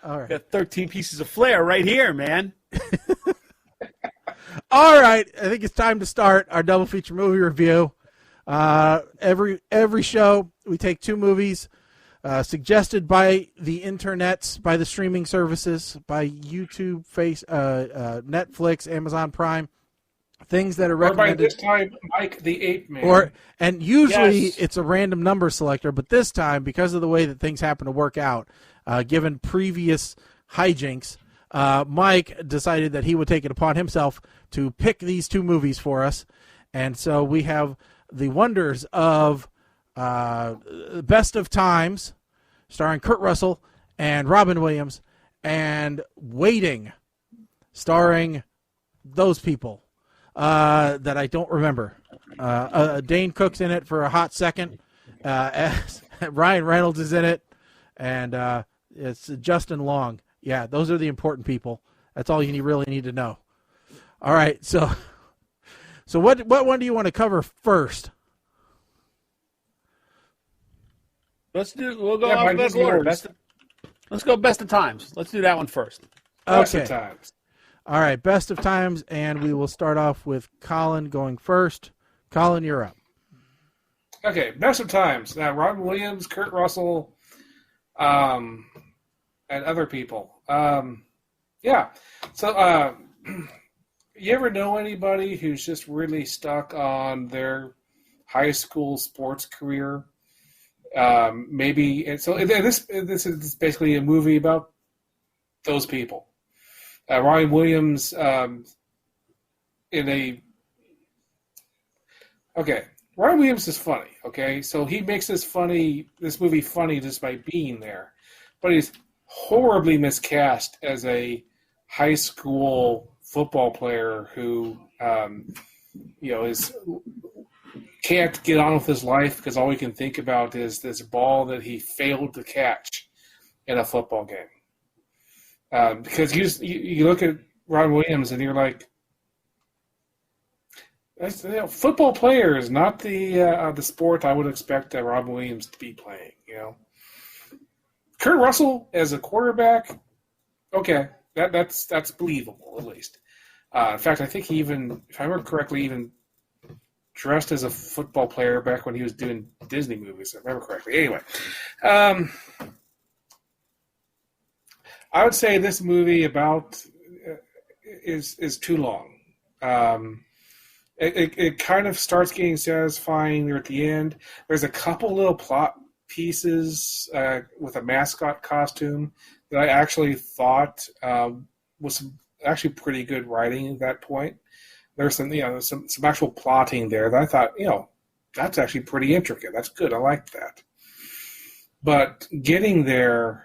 All right. Got 13 pieces of flair right here, man. All right. I think it's time to start our double feature movie review. Every show we take 2 movies. Suggested by the internets, by the streaming services, by YouTube, Netflix, Amazon Prime, things that are recommended. Or by this time, Mike the Ape Man. And usually it's a random number selector, but this time, because of the way that things happen to work out, given previous hijinks, Mike decided that he would take it upon himself to pick these 2 movies for us. And so we have the wonders of Best of Times, starring Kurt Russell and Robin Williams, and Waiting, starring those people that I don't remember. Dane Cook's in it for a hot second. Ryan Reynolds is in it, and it's Justin Long. Yeah, those are the important people. That's all you really need to know. All right, so what one do you want to cover first? We'll go alphabetical order. Let's go Best of Times. Let's do that one first. Okay. Best of Times. All right, Best of Times, and we will start off with Colin going first. Colin, you're up. Okay, Best of Times. Now, Robin Williams, Kurt Russell, and other people. Yeah. So, you ever know anybody who's just really stuck on their high school sports career? Maybe, and so this is basically a movie about those people. Ryan Williams Ryan Williams is funny. Okay, so he makes this movie funny just by being there, but he's horribly miscast as a high school football player who, can't get on with his life because all he can think about is this ball that he failed to catch in a football game. Because you look at Ron Williams and you're like, football player is not the sport I would expect Ron Williams to be playing. Kurt Russell as a quarterback, okay, that's believable at least. In fact, I think he even, if I remember correctly, even dressed as a football player back when he was doing Disney movies, if I remember correctly. Anyway, I would say this movie is too long. It kind of starts getting satisfying near at the end. There's a couple little plot pieces with a mascot costume that I actually thought was actually pretty good writing at that point. There's some actual plotting there that I thought, that's actually pretty intricate. That's good. I like that. But getting there,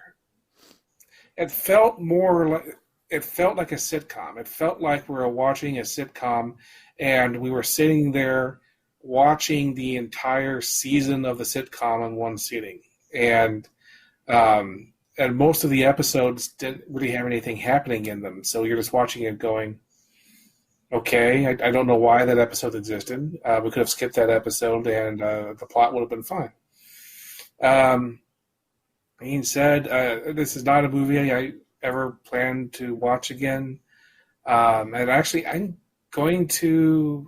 it felt like a sitcom. It felt like we were watching a sitcom, and we were sitting there watching the entire season of the sitcom in one sitting. And most of the episodes didn't really have anything happening in them. So you're just watching it going, okay, I don't know why that episode existed. We could have skipped that episode, and the plot would have been fine. Being said, this is not a movie I ever plan to watch again. And actually, I'm going to...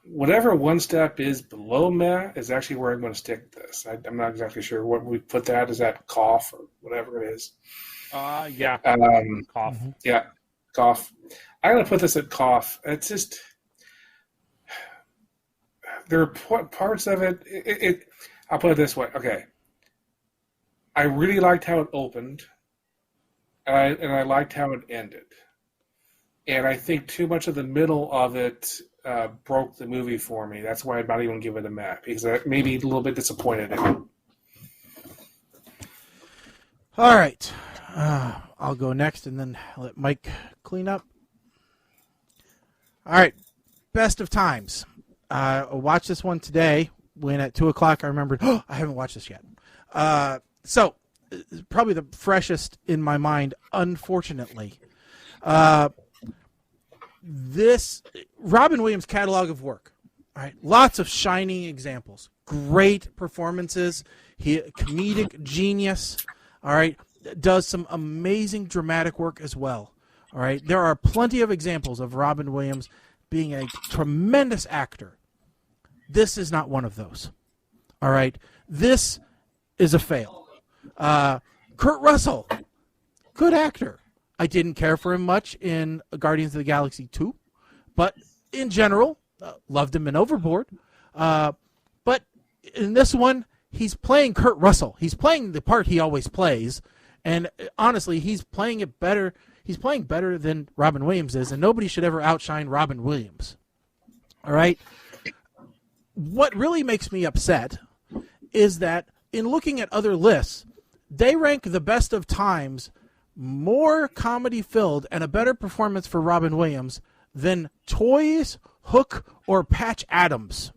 Whatever one step is below meh is actually where I'm going to stick this. I'm not exactly sure what we put that. Is that cough or whatever it is? Yeah. Cough. Yeah. Cough. I'm going to put this at cough. It's just, there are parts of it. I'll put it this way. Okay. I really liked how it opened, and I liked how it ended. And I think too much of the middle of it broke the movie for me. That's why I'm not even give it a map, because I may be a little bit disappointed in it. All right. I'll go next and then let Mike clean up. All right. Best of times. I watched this one today when at 2 o'clock I remembered, I haven't watched this yet. So, probably the freshest in my mind, unfortunately. This Robin Williams' catalog of work. All right. Lots of shining examples. Great performances. He comedic genius. All right. Does some amazing dramatic work as well. All right. There are plenty of examples of Robin Williams being a tremendous actor. This is not one of those. All right. This is a fail. Kurt Russell, good actor. I didn't care for him much in Guardians of the Galaxy 2, but in general, loved him in Overboard. But in this one, he's playing Kurt Russell. He's playing the part he always plays. And honestly, he's playing it better. He's playing better than Robin Williams is, and nobody should ever outshine Robin Williams. All right? What really makes me upset is that in looking at other lists, they rank the best of times more comedy-filled and a better performance for Robin Williams than Toys, Hook, or Patch Adams.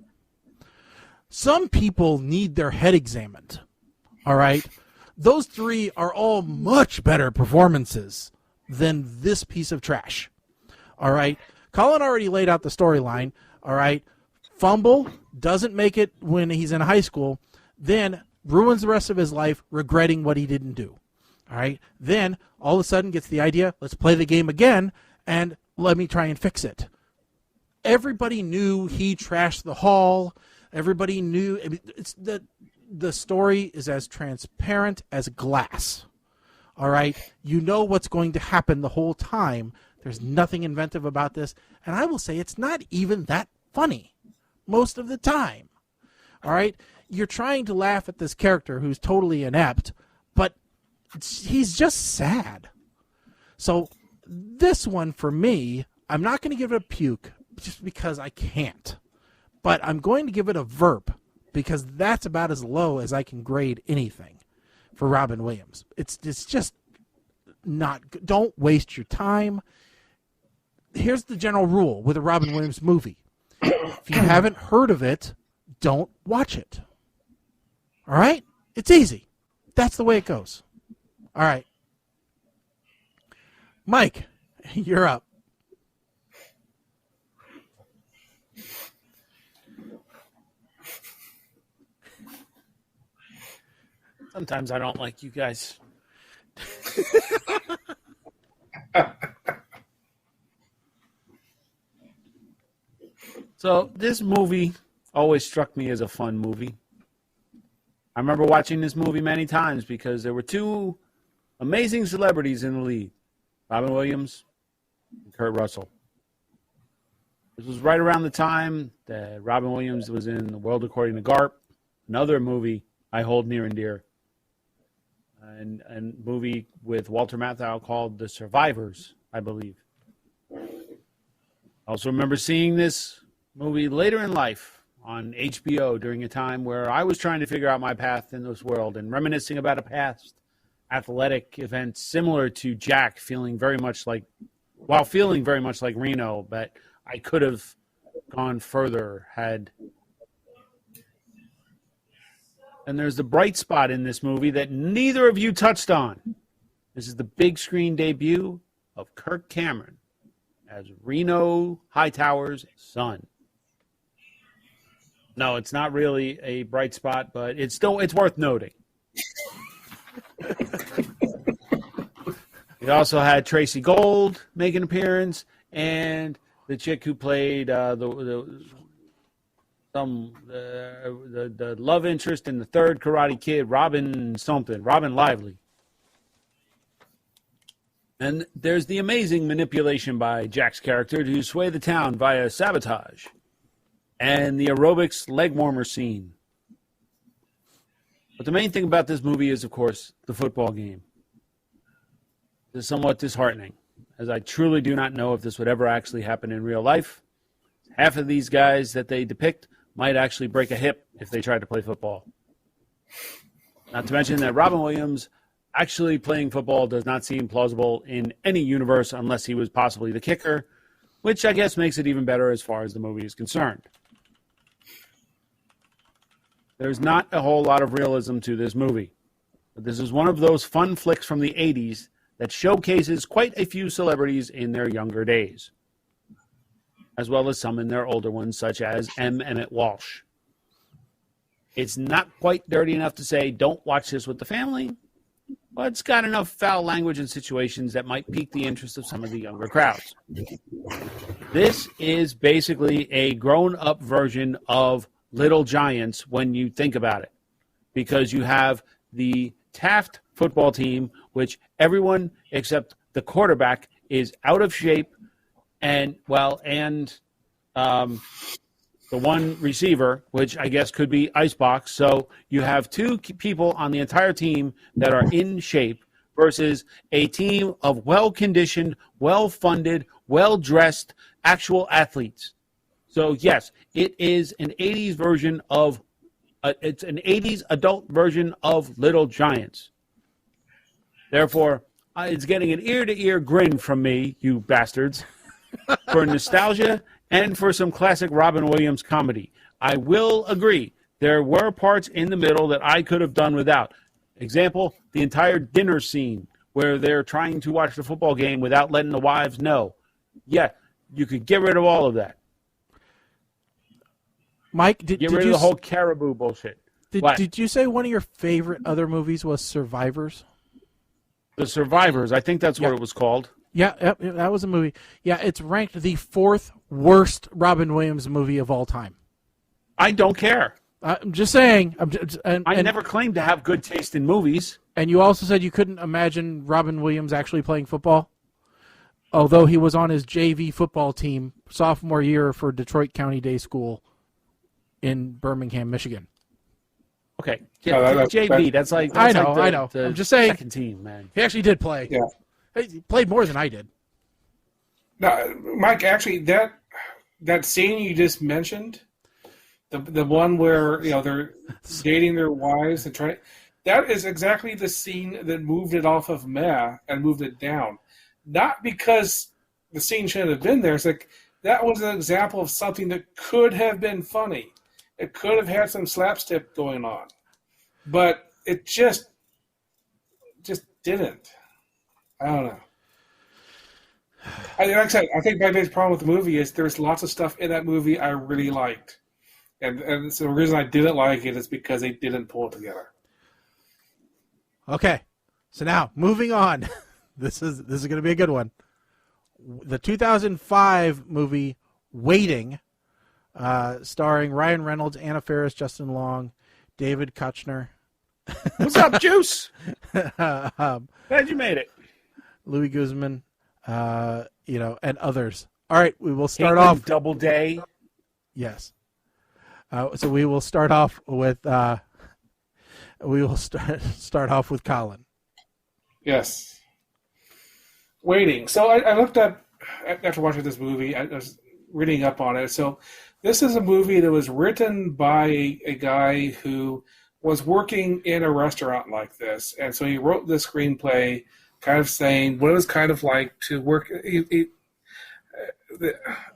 Some people need their head examined. All right? Those three are all much better performances than this piece of trash. All right? Colin already laid out the storyline. All right? Fumble, doesn't make it when he's in high school, then ruins the rest of his life regretting what he didn't do. All right? Then, all of a sudden, gets the idea, let's play the game again, and let me try and fix it. Everybody knew he trashed the hall. Everybody knew. It's the story is as transparent as glass. All right? You know what's going to happen the whole time. There's nothing inventive about this. And I will say it's not even that funny most of the time. All right? You're trying to laugh at this character who's totally inept, but he's just sad. So this one, for me, I'm not going to give it a puke just because I can't. But I'm going to give it a verb because that's about as low as I can grade anything for Robin Williams. It's just don't waste your time. Here's the general rule with a Robin Williams movie. If you haven't heard of it, don't watch it. All right? It's easy. That's the way it goes. All right. Mike, you're up. Sometimes I don't like you guys. So this movie always struck me as a fun movie. I remember watching this movie many times because there were two amazing celebrities in the lead, Robin Williams and Kurt Russell. This was right around the time that Robin Williams was in The World According to Garp, another movie I hold near and dear, and a movie with Walter Matthau called The Survivors, I believe. I also remember seeing this movie later in life on HBO during a time where I was trying to figure out my path in this world and reminiscing about a past athletic event similar to Jack, feeling very much like Reno, but I could have gone further had. And there's the bright spot in this movie that neither of you touched on. This is the big screen debut of Kirk Cameron as Reno Hightower's son. No, it's not really a bright spot, but it's worth noting. We also had Tracy Gold make an appearance, and the chick who played the love interest in the third Karate Kid, Robin Lively. And there's the amazing manipulation by Jack's character to sway the town via Sabotage, and the aerobics leg warmer scene. But the main thing about this movie is, of course, the football game. It's somewhat disheartening, as I truly do not know if this would ever actually happen in real life. Half of these guys that they depict might actually break a hip if they tried to play football. Not to mention that Robin Williams actually playing football does not seem plausible in any universe unless he was possibly the kicker, which I guess makes it even better as far as the movie is concerned. There's not a whole lot of realism to this movie, but this is one of those fun flicks from the 80s that showcases quite a few celebrities in their younger days, as well as some in their older ones, such as M. Emmett Walsh. It's not quite dirty enough to say, don't watch this with the family, but it's got enough foul language and situations that might pique the interest of some of the younger crowds. This is basically a grown-up version of Little Giants when you think about it, because you have the Taft football team, which everyone except the quarterback is out of shape, and the one receiver, which I guess could be Icebox. So you have two people on the entire team that are in shape versus a team of well-conditioned, well-funded, well-dressed actual athletes. So yes, it is an 80s version of it's an 80s adult version of Little Giants. Therefore, it's getting an ear-to-ear grin from me, you bastards, for nostalgia and for some classic Robin Williams comedy. I will agree, there were parts in the middle that I could have done without. Example, the entire dinner scene where they're trying to watch the football game without letting the wives know. Yeah, you could get rid of all of that. Mike, get rid of the whole caribou bullshit. Did you say one of your favorite other movies was Survivors? The Survivors, I think that's what it was called. Yeah, that was a movie. Yeah, it's ranked the 4th worst Robin Williams movie of all time. I don't care. I'm just saying. I never claimed to have good taste in movies. And you also said you couldn't imagine Robin Williams actually playing football, although he was on his JV football team sophomore year for Detroit County Day School in Birmingham, Michigan. Okay, JV. That's like I know. I'm just saying. Second team, man. He actually did play. Yeah, he played more than I did. No, Mike. Actually, that scene you just mentioned, the one where they're dating their wives and trying. that is exactly the scene that moved it off of meh and moved it down. Not because the scene shouldn't have been there. It's like that was an example of something that could have been funny. It could have had some slapstick going on, but it just didn't. I don't know. Like I said, I think my biggest problem with the movie is there's lots of stuff in that movie I really liked, and so the reason I didn't like it is because they didn't pull it together. Okay, so now moving on. This is going to be a good one. The 2005 movie Waiting, starring Ryan Reynolds, Anna Faris, Justin Long, David Koechner. What's up, Juice? Glad you made it. Louis Guzman, and others. All right, we will start off. Doubleday. Yes. So we will start off with. We will start off with Colin. Yes. Waiting. So I looked up after watching this movie. I was reading up on it. So this is a movie that was written by a guy who was working in a restaurant like this, and so he wrote this screenplay, kind of saying what it was kind of like to work.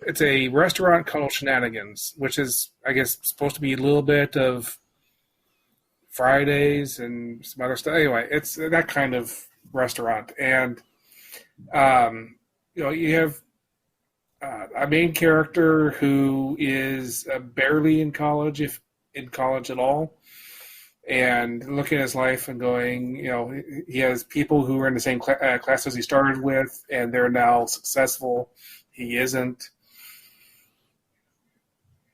It's a restaurant called Shenanigans, which is, I guess, supposed to be a little bit of Fridays and some other stuff. Anyway, it's that kind of restaurant, and you have a main character who is barely in college, if in college at all, and looking at his life and going, he has people who are in the same class as he started with, and they're now successful. He isn't.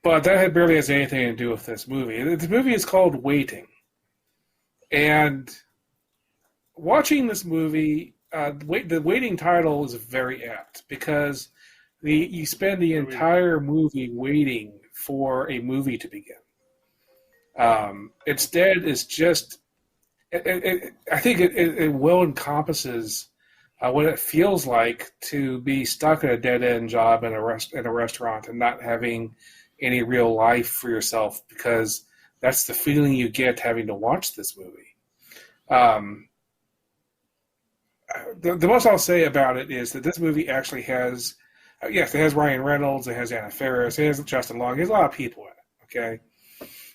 But that barely has anything to do with this movie. The movie is called Waiting. And watching this movie, the Waiting title is very apt because you spend the entire movie waiting for a movie to begin. Instead, it's just, I think it well encompasses what it feels like to be stuck at a dead-end job in a restaurant and not having any real life for yourself, because that's the feeling you get having to watch this movie. The most I'll say about it is that this movie actually has, yes, it has Ryan Reynolds, it has Anna Faris, it has Justin Long, it has a lot of people in it, okay?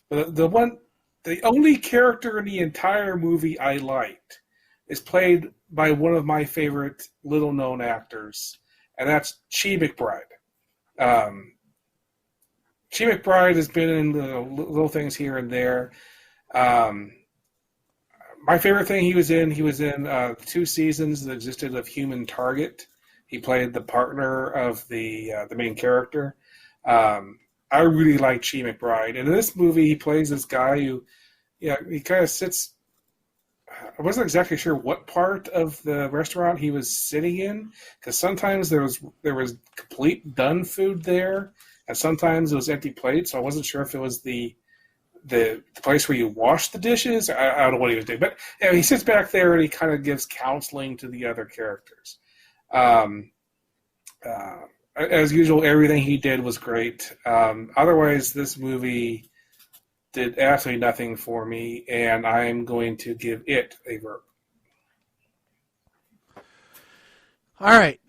But the only character in the entire movie I liked is played by one of my favorite little-known actors, and that's Chi McBride. Chi McBride has been in little things here and there. My favorite thing he was in 2 seasons that existed of Human Target. He played the partner of the main character. I really like Chi McBride. And in this movie, he plays this guy who, he kind of sits. I wasn't exactly sure what part of the restaurant he was sitting in, because sometimes there was complete done food there, and sometimes it was empty plates. So I wasn't sure if it was the place where you wash the dishes. I don't know what he was doing, but he sits back there and he kind of gives counseling to the other characters. As usual, everything he did was great. Otherwise, this movie did absolutely nothing for me, and I'm going to give it a verb. All right.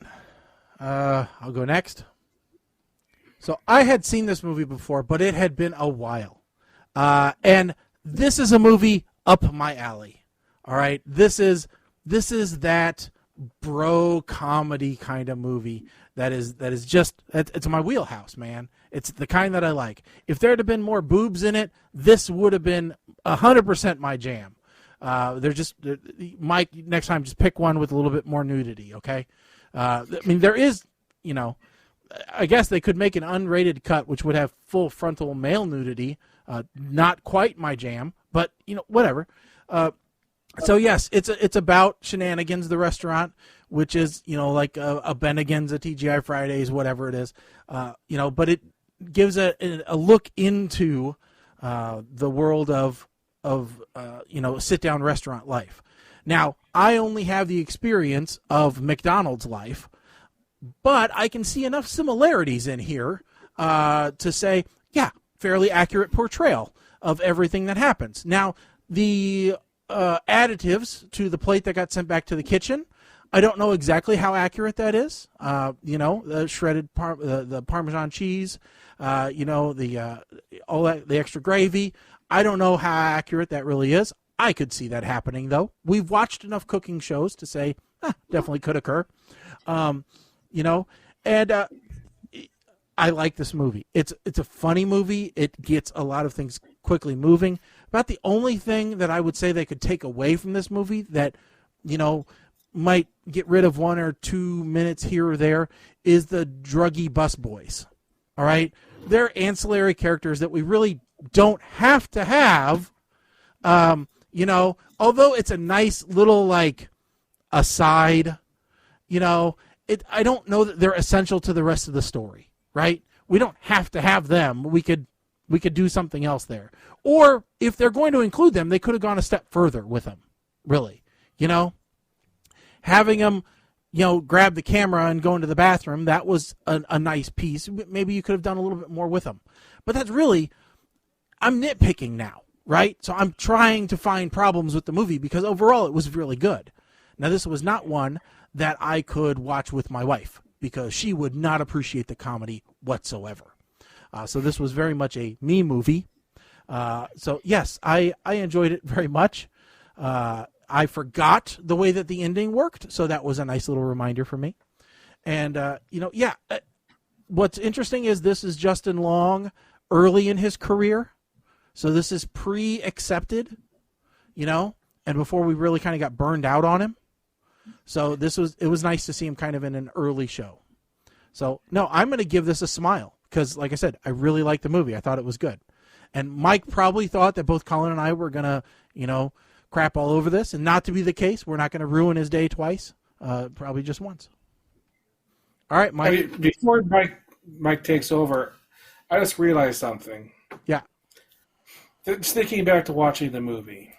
I'll go next. So I had seen this movie before, but it had been a while. And this is a movie up my alley. All right. This is that bro comedy kind of movie that is just, it's my wheelhouse, man. It's the kind that I like. If there had been more boobs in it, this would have been 100% my jam. Mike, next time just pick one with a little bit more nudity, okay? There is, I guess they could make an unrated cut which would have full frontal male nudity. Not quite my jam, but whatever. So yes, it's about Shenanigans, the restaurant, which is like a Bennigan's, a TGI Fridays, whatever it is. But it gives a look into the world of sit down restaurant life. Now, I only have the experience of McDonald's life, but I can see enough similarities in here to say, yeah, fairly accurate portrayal of everything that happens. Now, the additives to the plate that got sent back to the kitchen. I don't know exactly how accurate that is. The shredded the Parmesan cheese, the all that, the extra gravy. I don't know how accurate that really is. I could see that happening, though. We've watched enough cooking shows to say definitely could occur. And I like this movie. It's a funny movie. It gets a lot of things quickly moving. About the only thing that I would say they could take away from this movie that, might get rid of 1 or 2 minutes here or there is the druggy busboys. All right? They're ancillary characters that we really don't have to have. Although it's a nice little aside, I don't know that they're essential to the rest of the story, right? We don't have to have them. We could do something else there. Or if they're going to include them, they could have gone a step further with them, really. Having them, grab the camera and go into the bathroom, that was a nice piece. Maybe you could have done a little bit more with them. But that's really, I'm nitpicking now, right? So I'm trying to find problems with the movie because overall it was really good. Now, this was not one that I could watch with my wife because she would not appreciate the comedy whatsoever. So this was very much a me movie. So, yes, I enjoyed it very much. I forgot the way that the ending worked, so that was a nice little reminder for me. And, what's interesting is this is Justin Long early in his career. So this is pre-accepted, and before we really kind of got burned out on him. So it was nice to see him kind of in an early show. So, no, I'm going to give this a smile because, like I said, I really liked the movie. I thought it was good. And Mike probably thought that both Colin and I were going to, crap all over this, and not to be the case. We're not going to ruin his day twice, probably just once. All right, Mike. Before Mike takes over, I just realized something. Yeah. Just thinking back to watching the movie.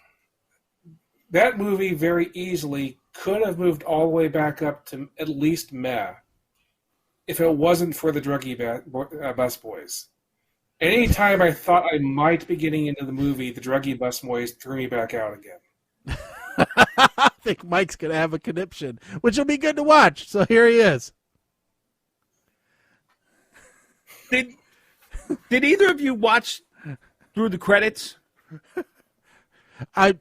That movie very easily could have moved all the way back up to at least meh if it wasn't for the druggy bus boys. Anytime I thought I might be getting into the movie, the druggy bus boys threw me back out again. I think Mike's going to have a conniption, which will be good to watch. So here he is. Did either of you watch through the credits? I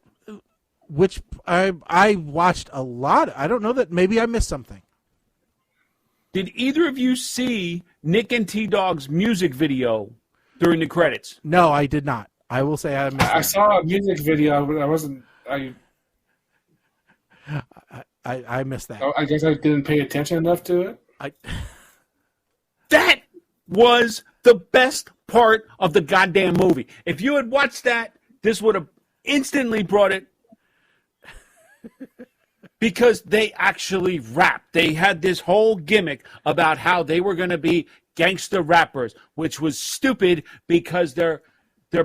watched a lot. I don't know that maybe I missed something. Did either of you see Nick and T-Dog's music video during the credits? No, I did not. I will say I missed I saw a music video, but I missed that. I guess I didn't pay attention enough to it. That was the best part of the goddamn movie. If you had watched that, this would have instantly brought it because they actually rapped. They had this whole gimmick about how they were going to be gangster rappers, which was stupid because they're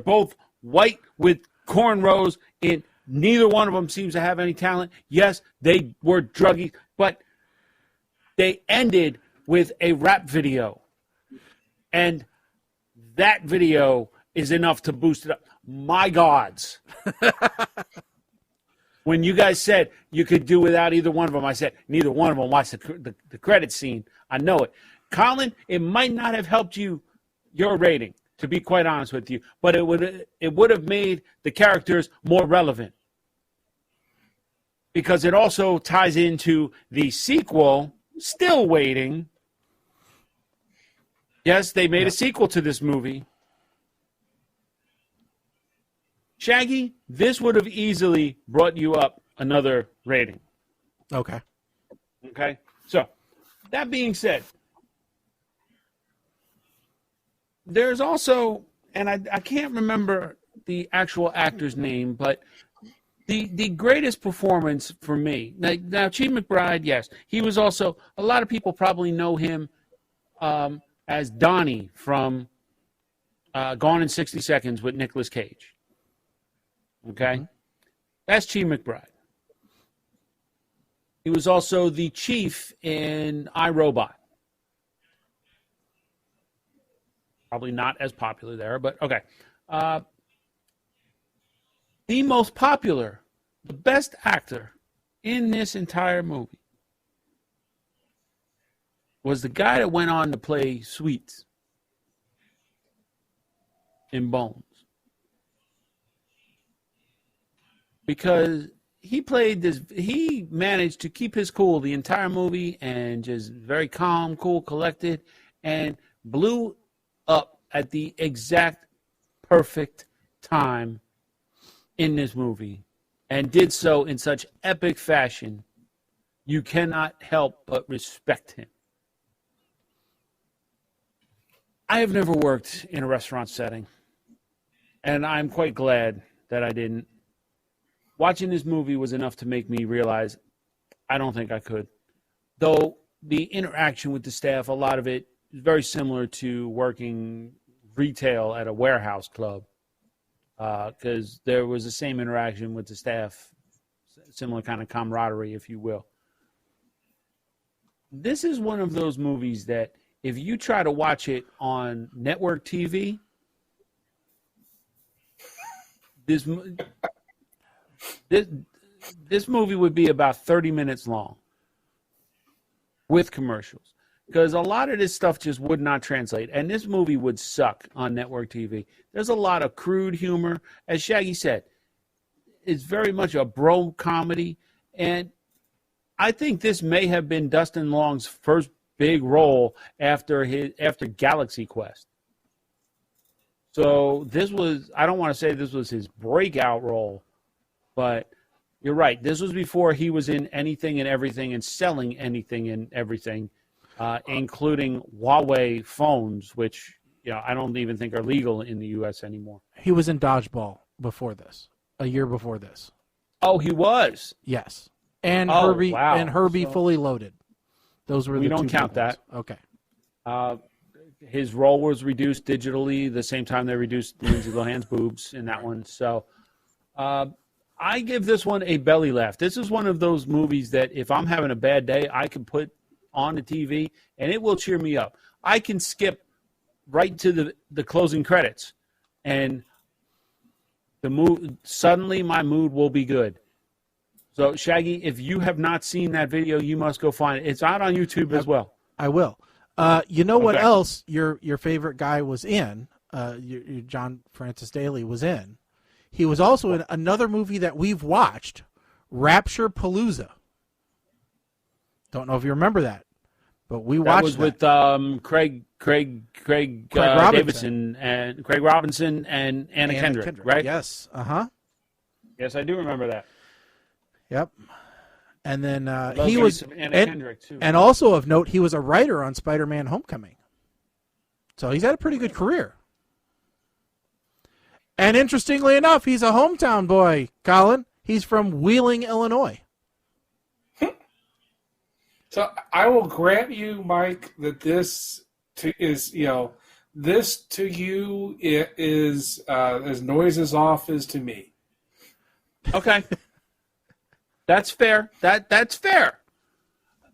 both white with cornrows and neither one of them seems to have any talent. Yes, they were druggies, but they ended with a rap video. And that video is enough to boost it up. My gods. When you guys said you could do without either one of them, I said neither one of them watched the credit scene. I know it. Colin, it might not have helped your rating, to be quite honest with you, but it would have made the characters more relevant because it also ties into the sequel, Still Waiting. Yes, they made a sequel to this movie. Shaggy, this would have easily brought you up another rating. Okay. Okay? So, that being said, there's also, and I can't remember the actual actor's name, but the greatest performance for me, now Chief McBride, yes, he was also, a lot of people probably know him as Donnie from Gone in 60 Seconds with Nicolas Cage. Okay? Mm-hmm. That's Chief McBride. He was also the chief in iRobot. Probably not as popular there, but okay. The most popular The best actor in this entire movie was the guy that went on to play Sweets in Bones. Because he managed to keep his cool the entire movie and just very calm, cool, collected, and blew up at the exact perfect time in this movie and did so in such epic fashion. You cannot help but respect him. I have never worked in a restaurant setting, and I'm quite glad that I didn't. Watching this movie was enough to make me realize I don't think I could. Though the interaction with the staff, a lot of it is very similar to working retail at a warehouse club, because there was the same interaction with the staff, similar kind of camaraderie, if you will. This is one of those movies that if you try to watch it on network TV, this movie would be about 30 minutes long with commercials, because a lot of this stuff just would not translate, and this movie would suck on network TV. There's a lot of crude humor. As Shaggy said, it's very much a bro comedy, and I think this may have been Dustin Long's first big role after Galaxy Quest. So this was, I don't want to say this was his breakout role, but you're right. This was before he was in anything and everything and selling anything and everything, including Huawei phones, which I don't even think are legal in the U.S. anymore. He was in Dodgeball before this, a year before this. Oh, he was? Yes. And Herbie Fully Loaded. Those were the two. We don't count that. Okay. His role was reduced digitally the same time they reduced Lindsay Lohan's boobs in that one. So I give this one a belly laugh. This is one of those movies that if I'm having a bad day, I can put on the TV and it will cheer me up. I can skip right to the closing credits and suddenly my mood will be good. So, Shaggy, if you have not seen that video, you must go find it. It's out on YouTube as well. I will. You know what else your favorite guy was in? Your John Francis Daly was in. He was also in another movie that we've watched, Rapture Palooza. Don't know if you remember that, but we watched that. That was with Craig Davidson and Craig Robinson and Anna Kendrick, right? Yes. Yes, I do remember that. Yep. And then he was Kendrick too. And also of note, he was a writer on Spider-Man: Homecoming. So he's had a pretty good career. And interestingly enough, he's a hometown boy, Colin. He's from Wheeling, Illinois. So I will grant you, Mike, that this is as noises off as to me. Okay. That's fair. That's fair.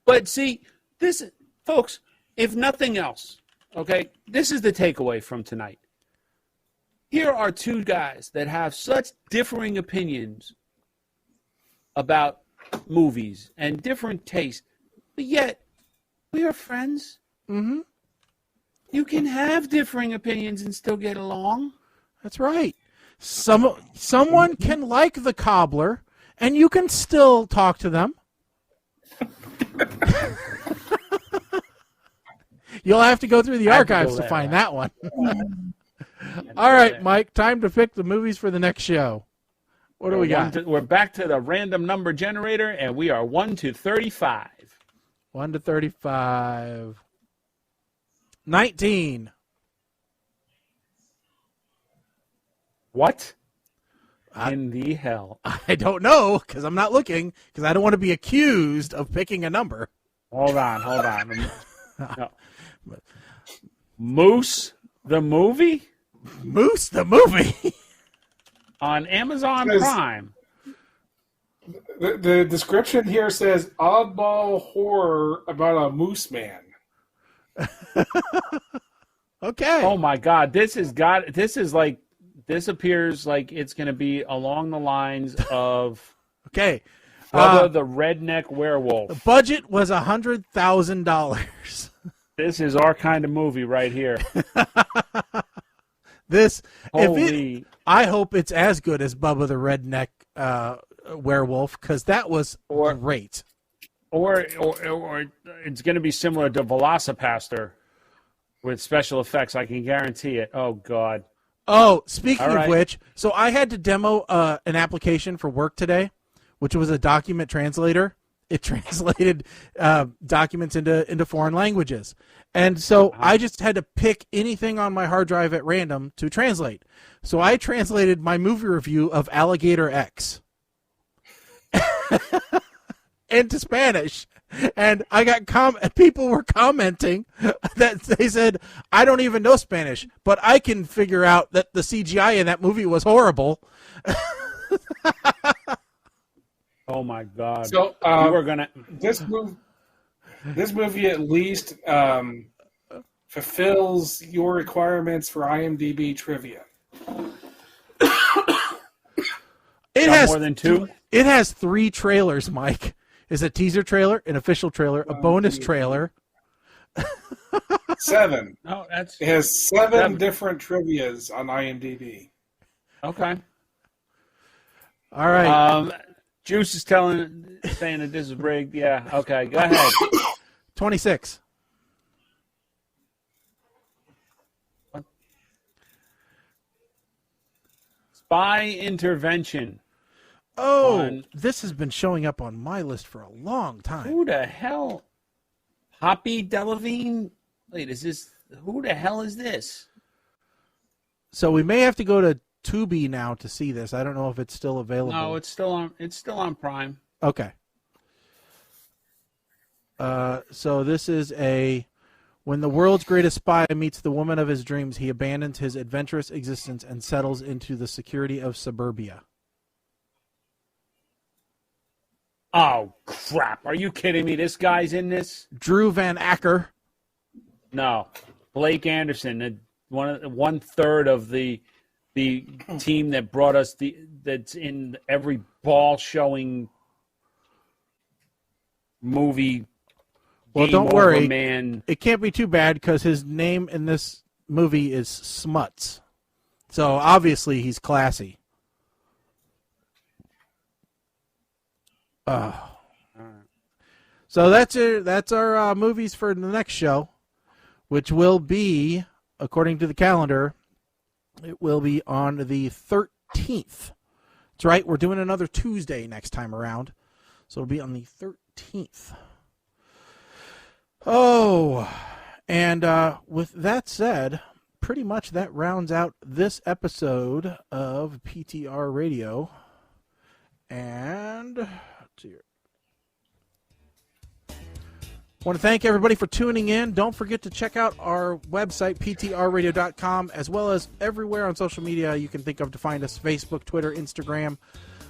But see, this, folks, if nothing else, okay, this is the takeaway from tonight. Here are two guys that have such differing opinions about movies and different tastes, but yet we are friends. Mm-hmm. You can have differing opinions and still get along. That's right. Someone can like the cobbler, and you can still talk to them. You'll have to go through the archives to find that one. All right, Mike, time to pick the movies for the next show. What do we got? We're back to the random number generator, and we are 1 to 35. 1 to 35. 19. What in the hell? I don't know, because I'm not looking, because I don't want to be accused of picking a number. Hold on. No. Moose the movie? Moose the movie? On Amazon Prime. The description here says oddball horror about a moose man. Okay. Oh my God, this appears like it's going to be along the lines of Okay. Bubba the Redneck Werewolf. The budget was $100,000. This is our kind of movie right here. I hope it's as good as Bubba the Redneck Werewolf, because that was great. Or it's going to be similar to Velocipaster with special effects. I can guarantee it. Oh, God. Oh, speaking of which, so I had to demo an application for work today, which was a document translator. It translated documents into foreign languages. And so I just had to pick anything on my hard drive at random to translate. So I translated my movie review of Alligator X into Spanish. And I got people were commenting that they said, I don't even know Spanish, but I can figure out that the CGI in that movie was horrible. Oh my God! So we're gonna this movie at least fulfills your requirements for IMDb trivia. It has more than two. It has 3 trailers, Mike. Is a teaser trailer, an official trailer, a bonus trailer. 7. Oh, it has 7 different trivias on IMDb. Okay. All right. Juice is saying that this is rigged. Yeah. Okay. Go ahead. 26. Spy intervention. Oh, this has been showing up on my list for a long time. Who the hell? Poppy Delevingne? Wait, who the hell is this? So we may have to go to Tubi now to see this. I don't know if it's still available. No, it's still on Prime. Okay. So this is when the world's greatest spy meets the woman of his dreams, he abandons his adventurous existence and settles into the security of suburbia. Oh, crap. Are you kidding me? This guy's in this? Drew Van Acker. No. Blake Anderson, one third of the team that brought us that's in every ball showing movie. Well, don't worry, man. It can't be too bad because his name in this movie is Smuts. So obviously he's classy. So that's our movies for the next show, which will be, according to the calendar, it will be on the 13th. That's right. We're doing another Tuesday next time around, so it'll be on the 13th. Oh, and with that said, pretty much that rounds out this episode of PTR Radio. And I want to thank everybody for tuning in. Don't forget to check out our website, ptrradio.com, as well as everywhere on social media you can think of to find us: Facebook, Twitter, Instagram.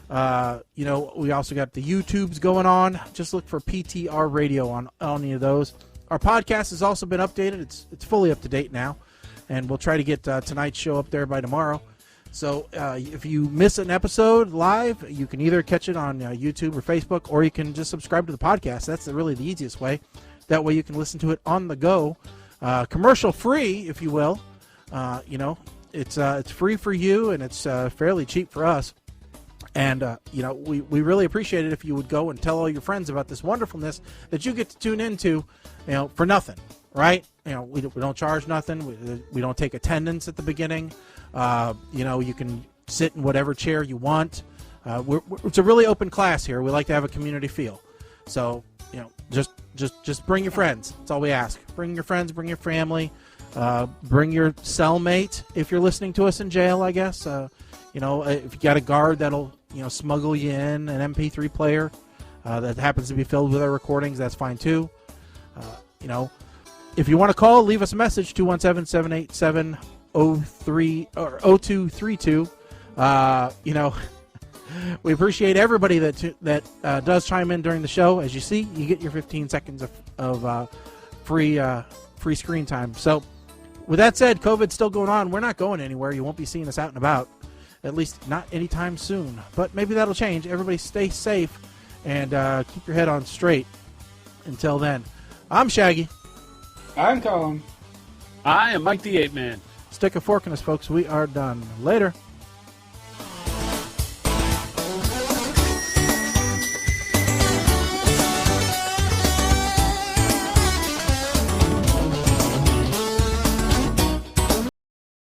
We also got the YouTubes going on. Just look for PTR Radio on any of those. Our podcast has also been updated. It's fully up to date now, and we'll try to get tonight's show up there by tomorrow. So if you miss an episode live, you can either catch it on YouTube or Facebook, or you can just subscribe to the podcast. That's really the easiest way. That way you can listen to it on the go, commercial free, if you will. It's free for you, and it's fairly cheap for us. And we really appreciate it if you would go and tell all your friends about this wonderfulness that you get to tune into, for nothing, right? We don't charge nothing. We don't take attendance at the beginning. You can sit in whatever chair you want. It's a really open class here. We like to have a community feel. So, just bring your friends. That's all we ask. Bring your friends, bring your family, bring your cellmate if you're listening to us in jail, I guess. If you got a guard that'll, smuggle you in an MP3 player that happens to be filled with our recordings, that's fine too. If you want to call, leave us a message, 217-787-03 or 0232. We appreciate everybody that does chime in during the show. As you see, you get your 15 seconds of free screen time. So, with that said, COVID's still going on. We're not going anywhere. You won't be seeing us out and about. at least not anytime soon. But maybe that'll change. Everybody stay safe and keep your head on straight. Until then, I'm Shaggy. I'm Colin. I am Mike the Ape Man. Stick a fork in us, folks. We are done. Later.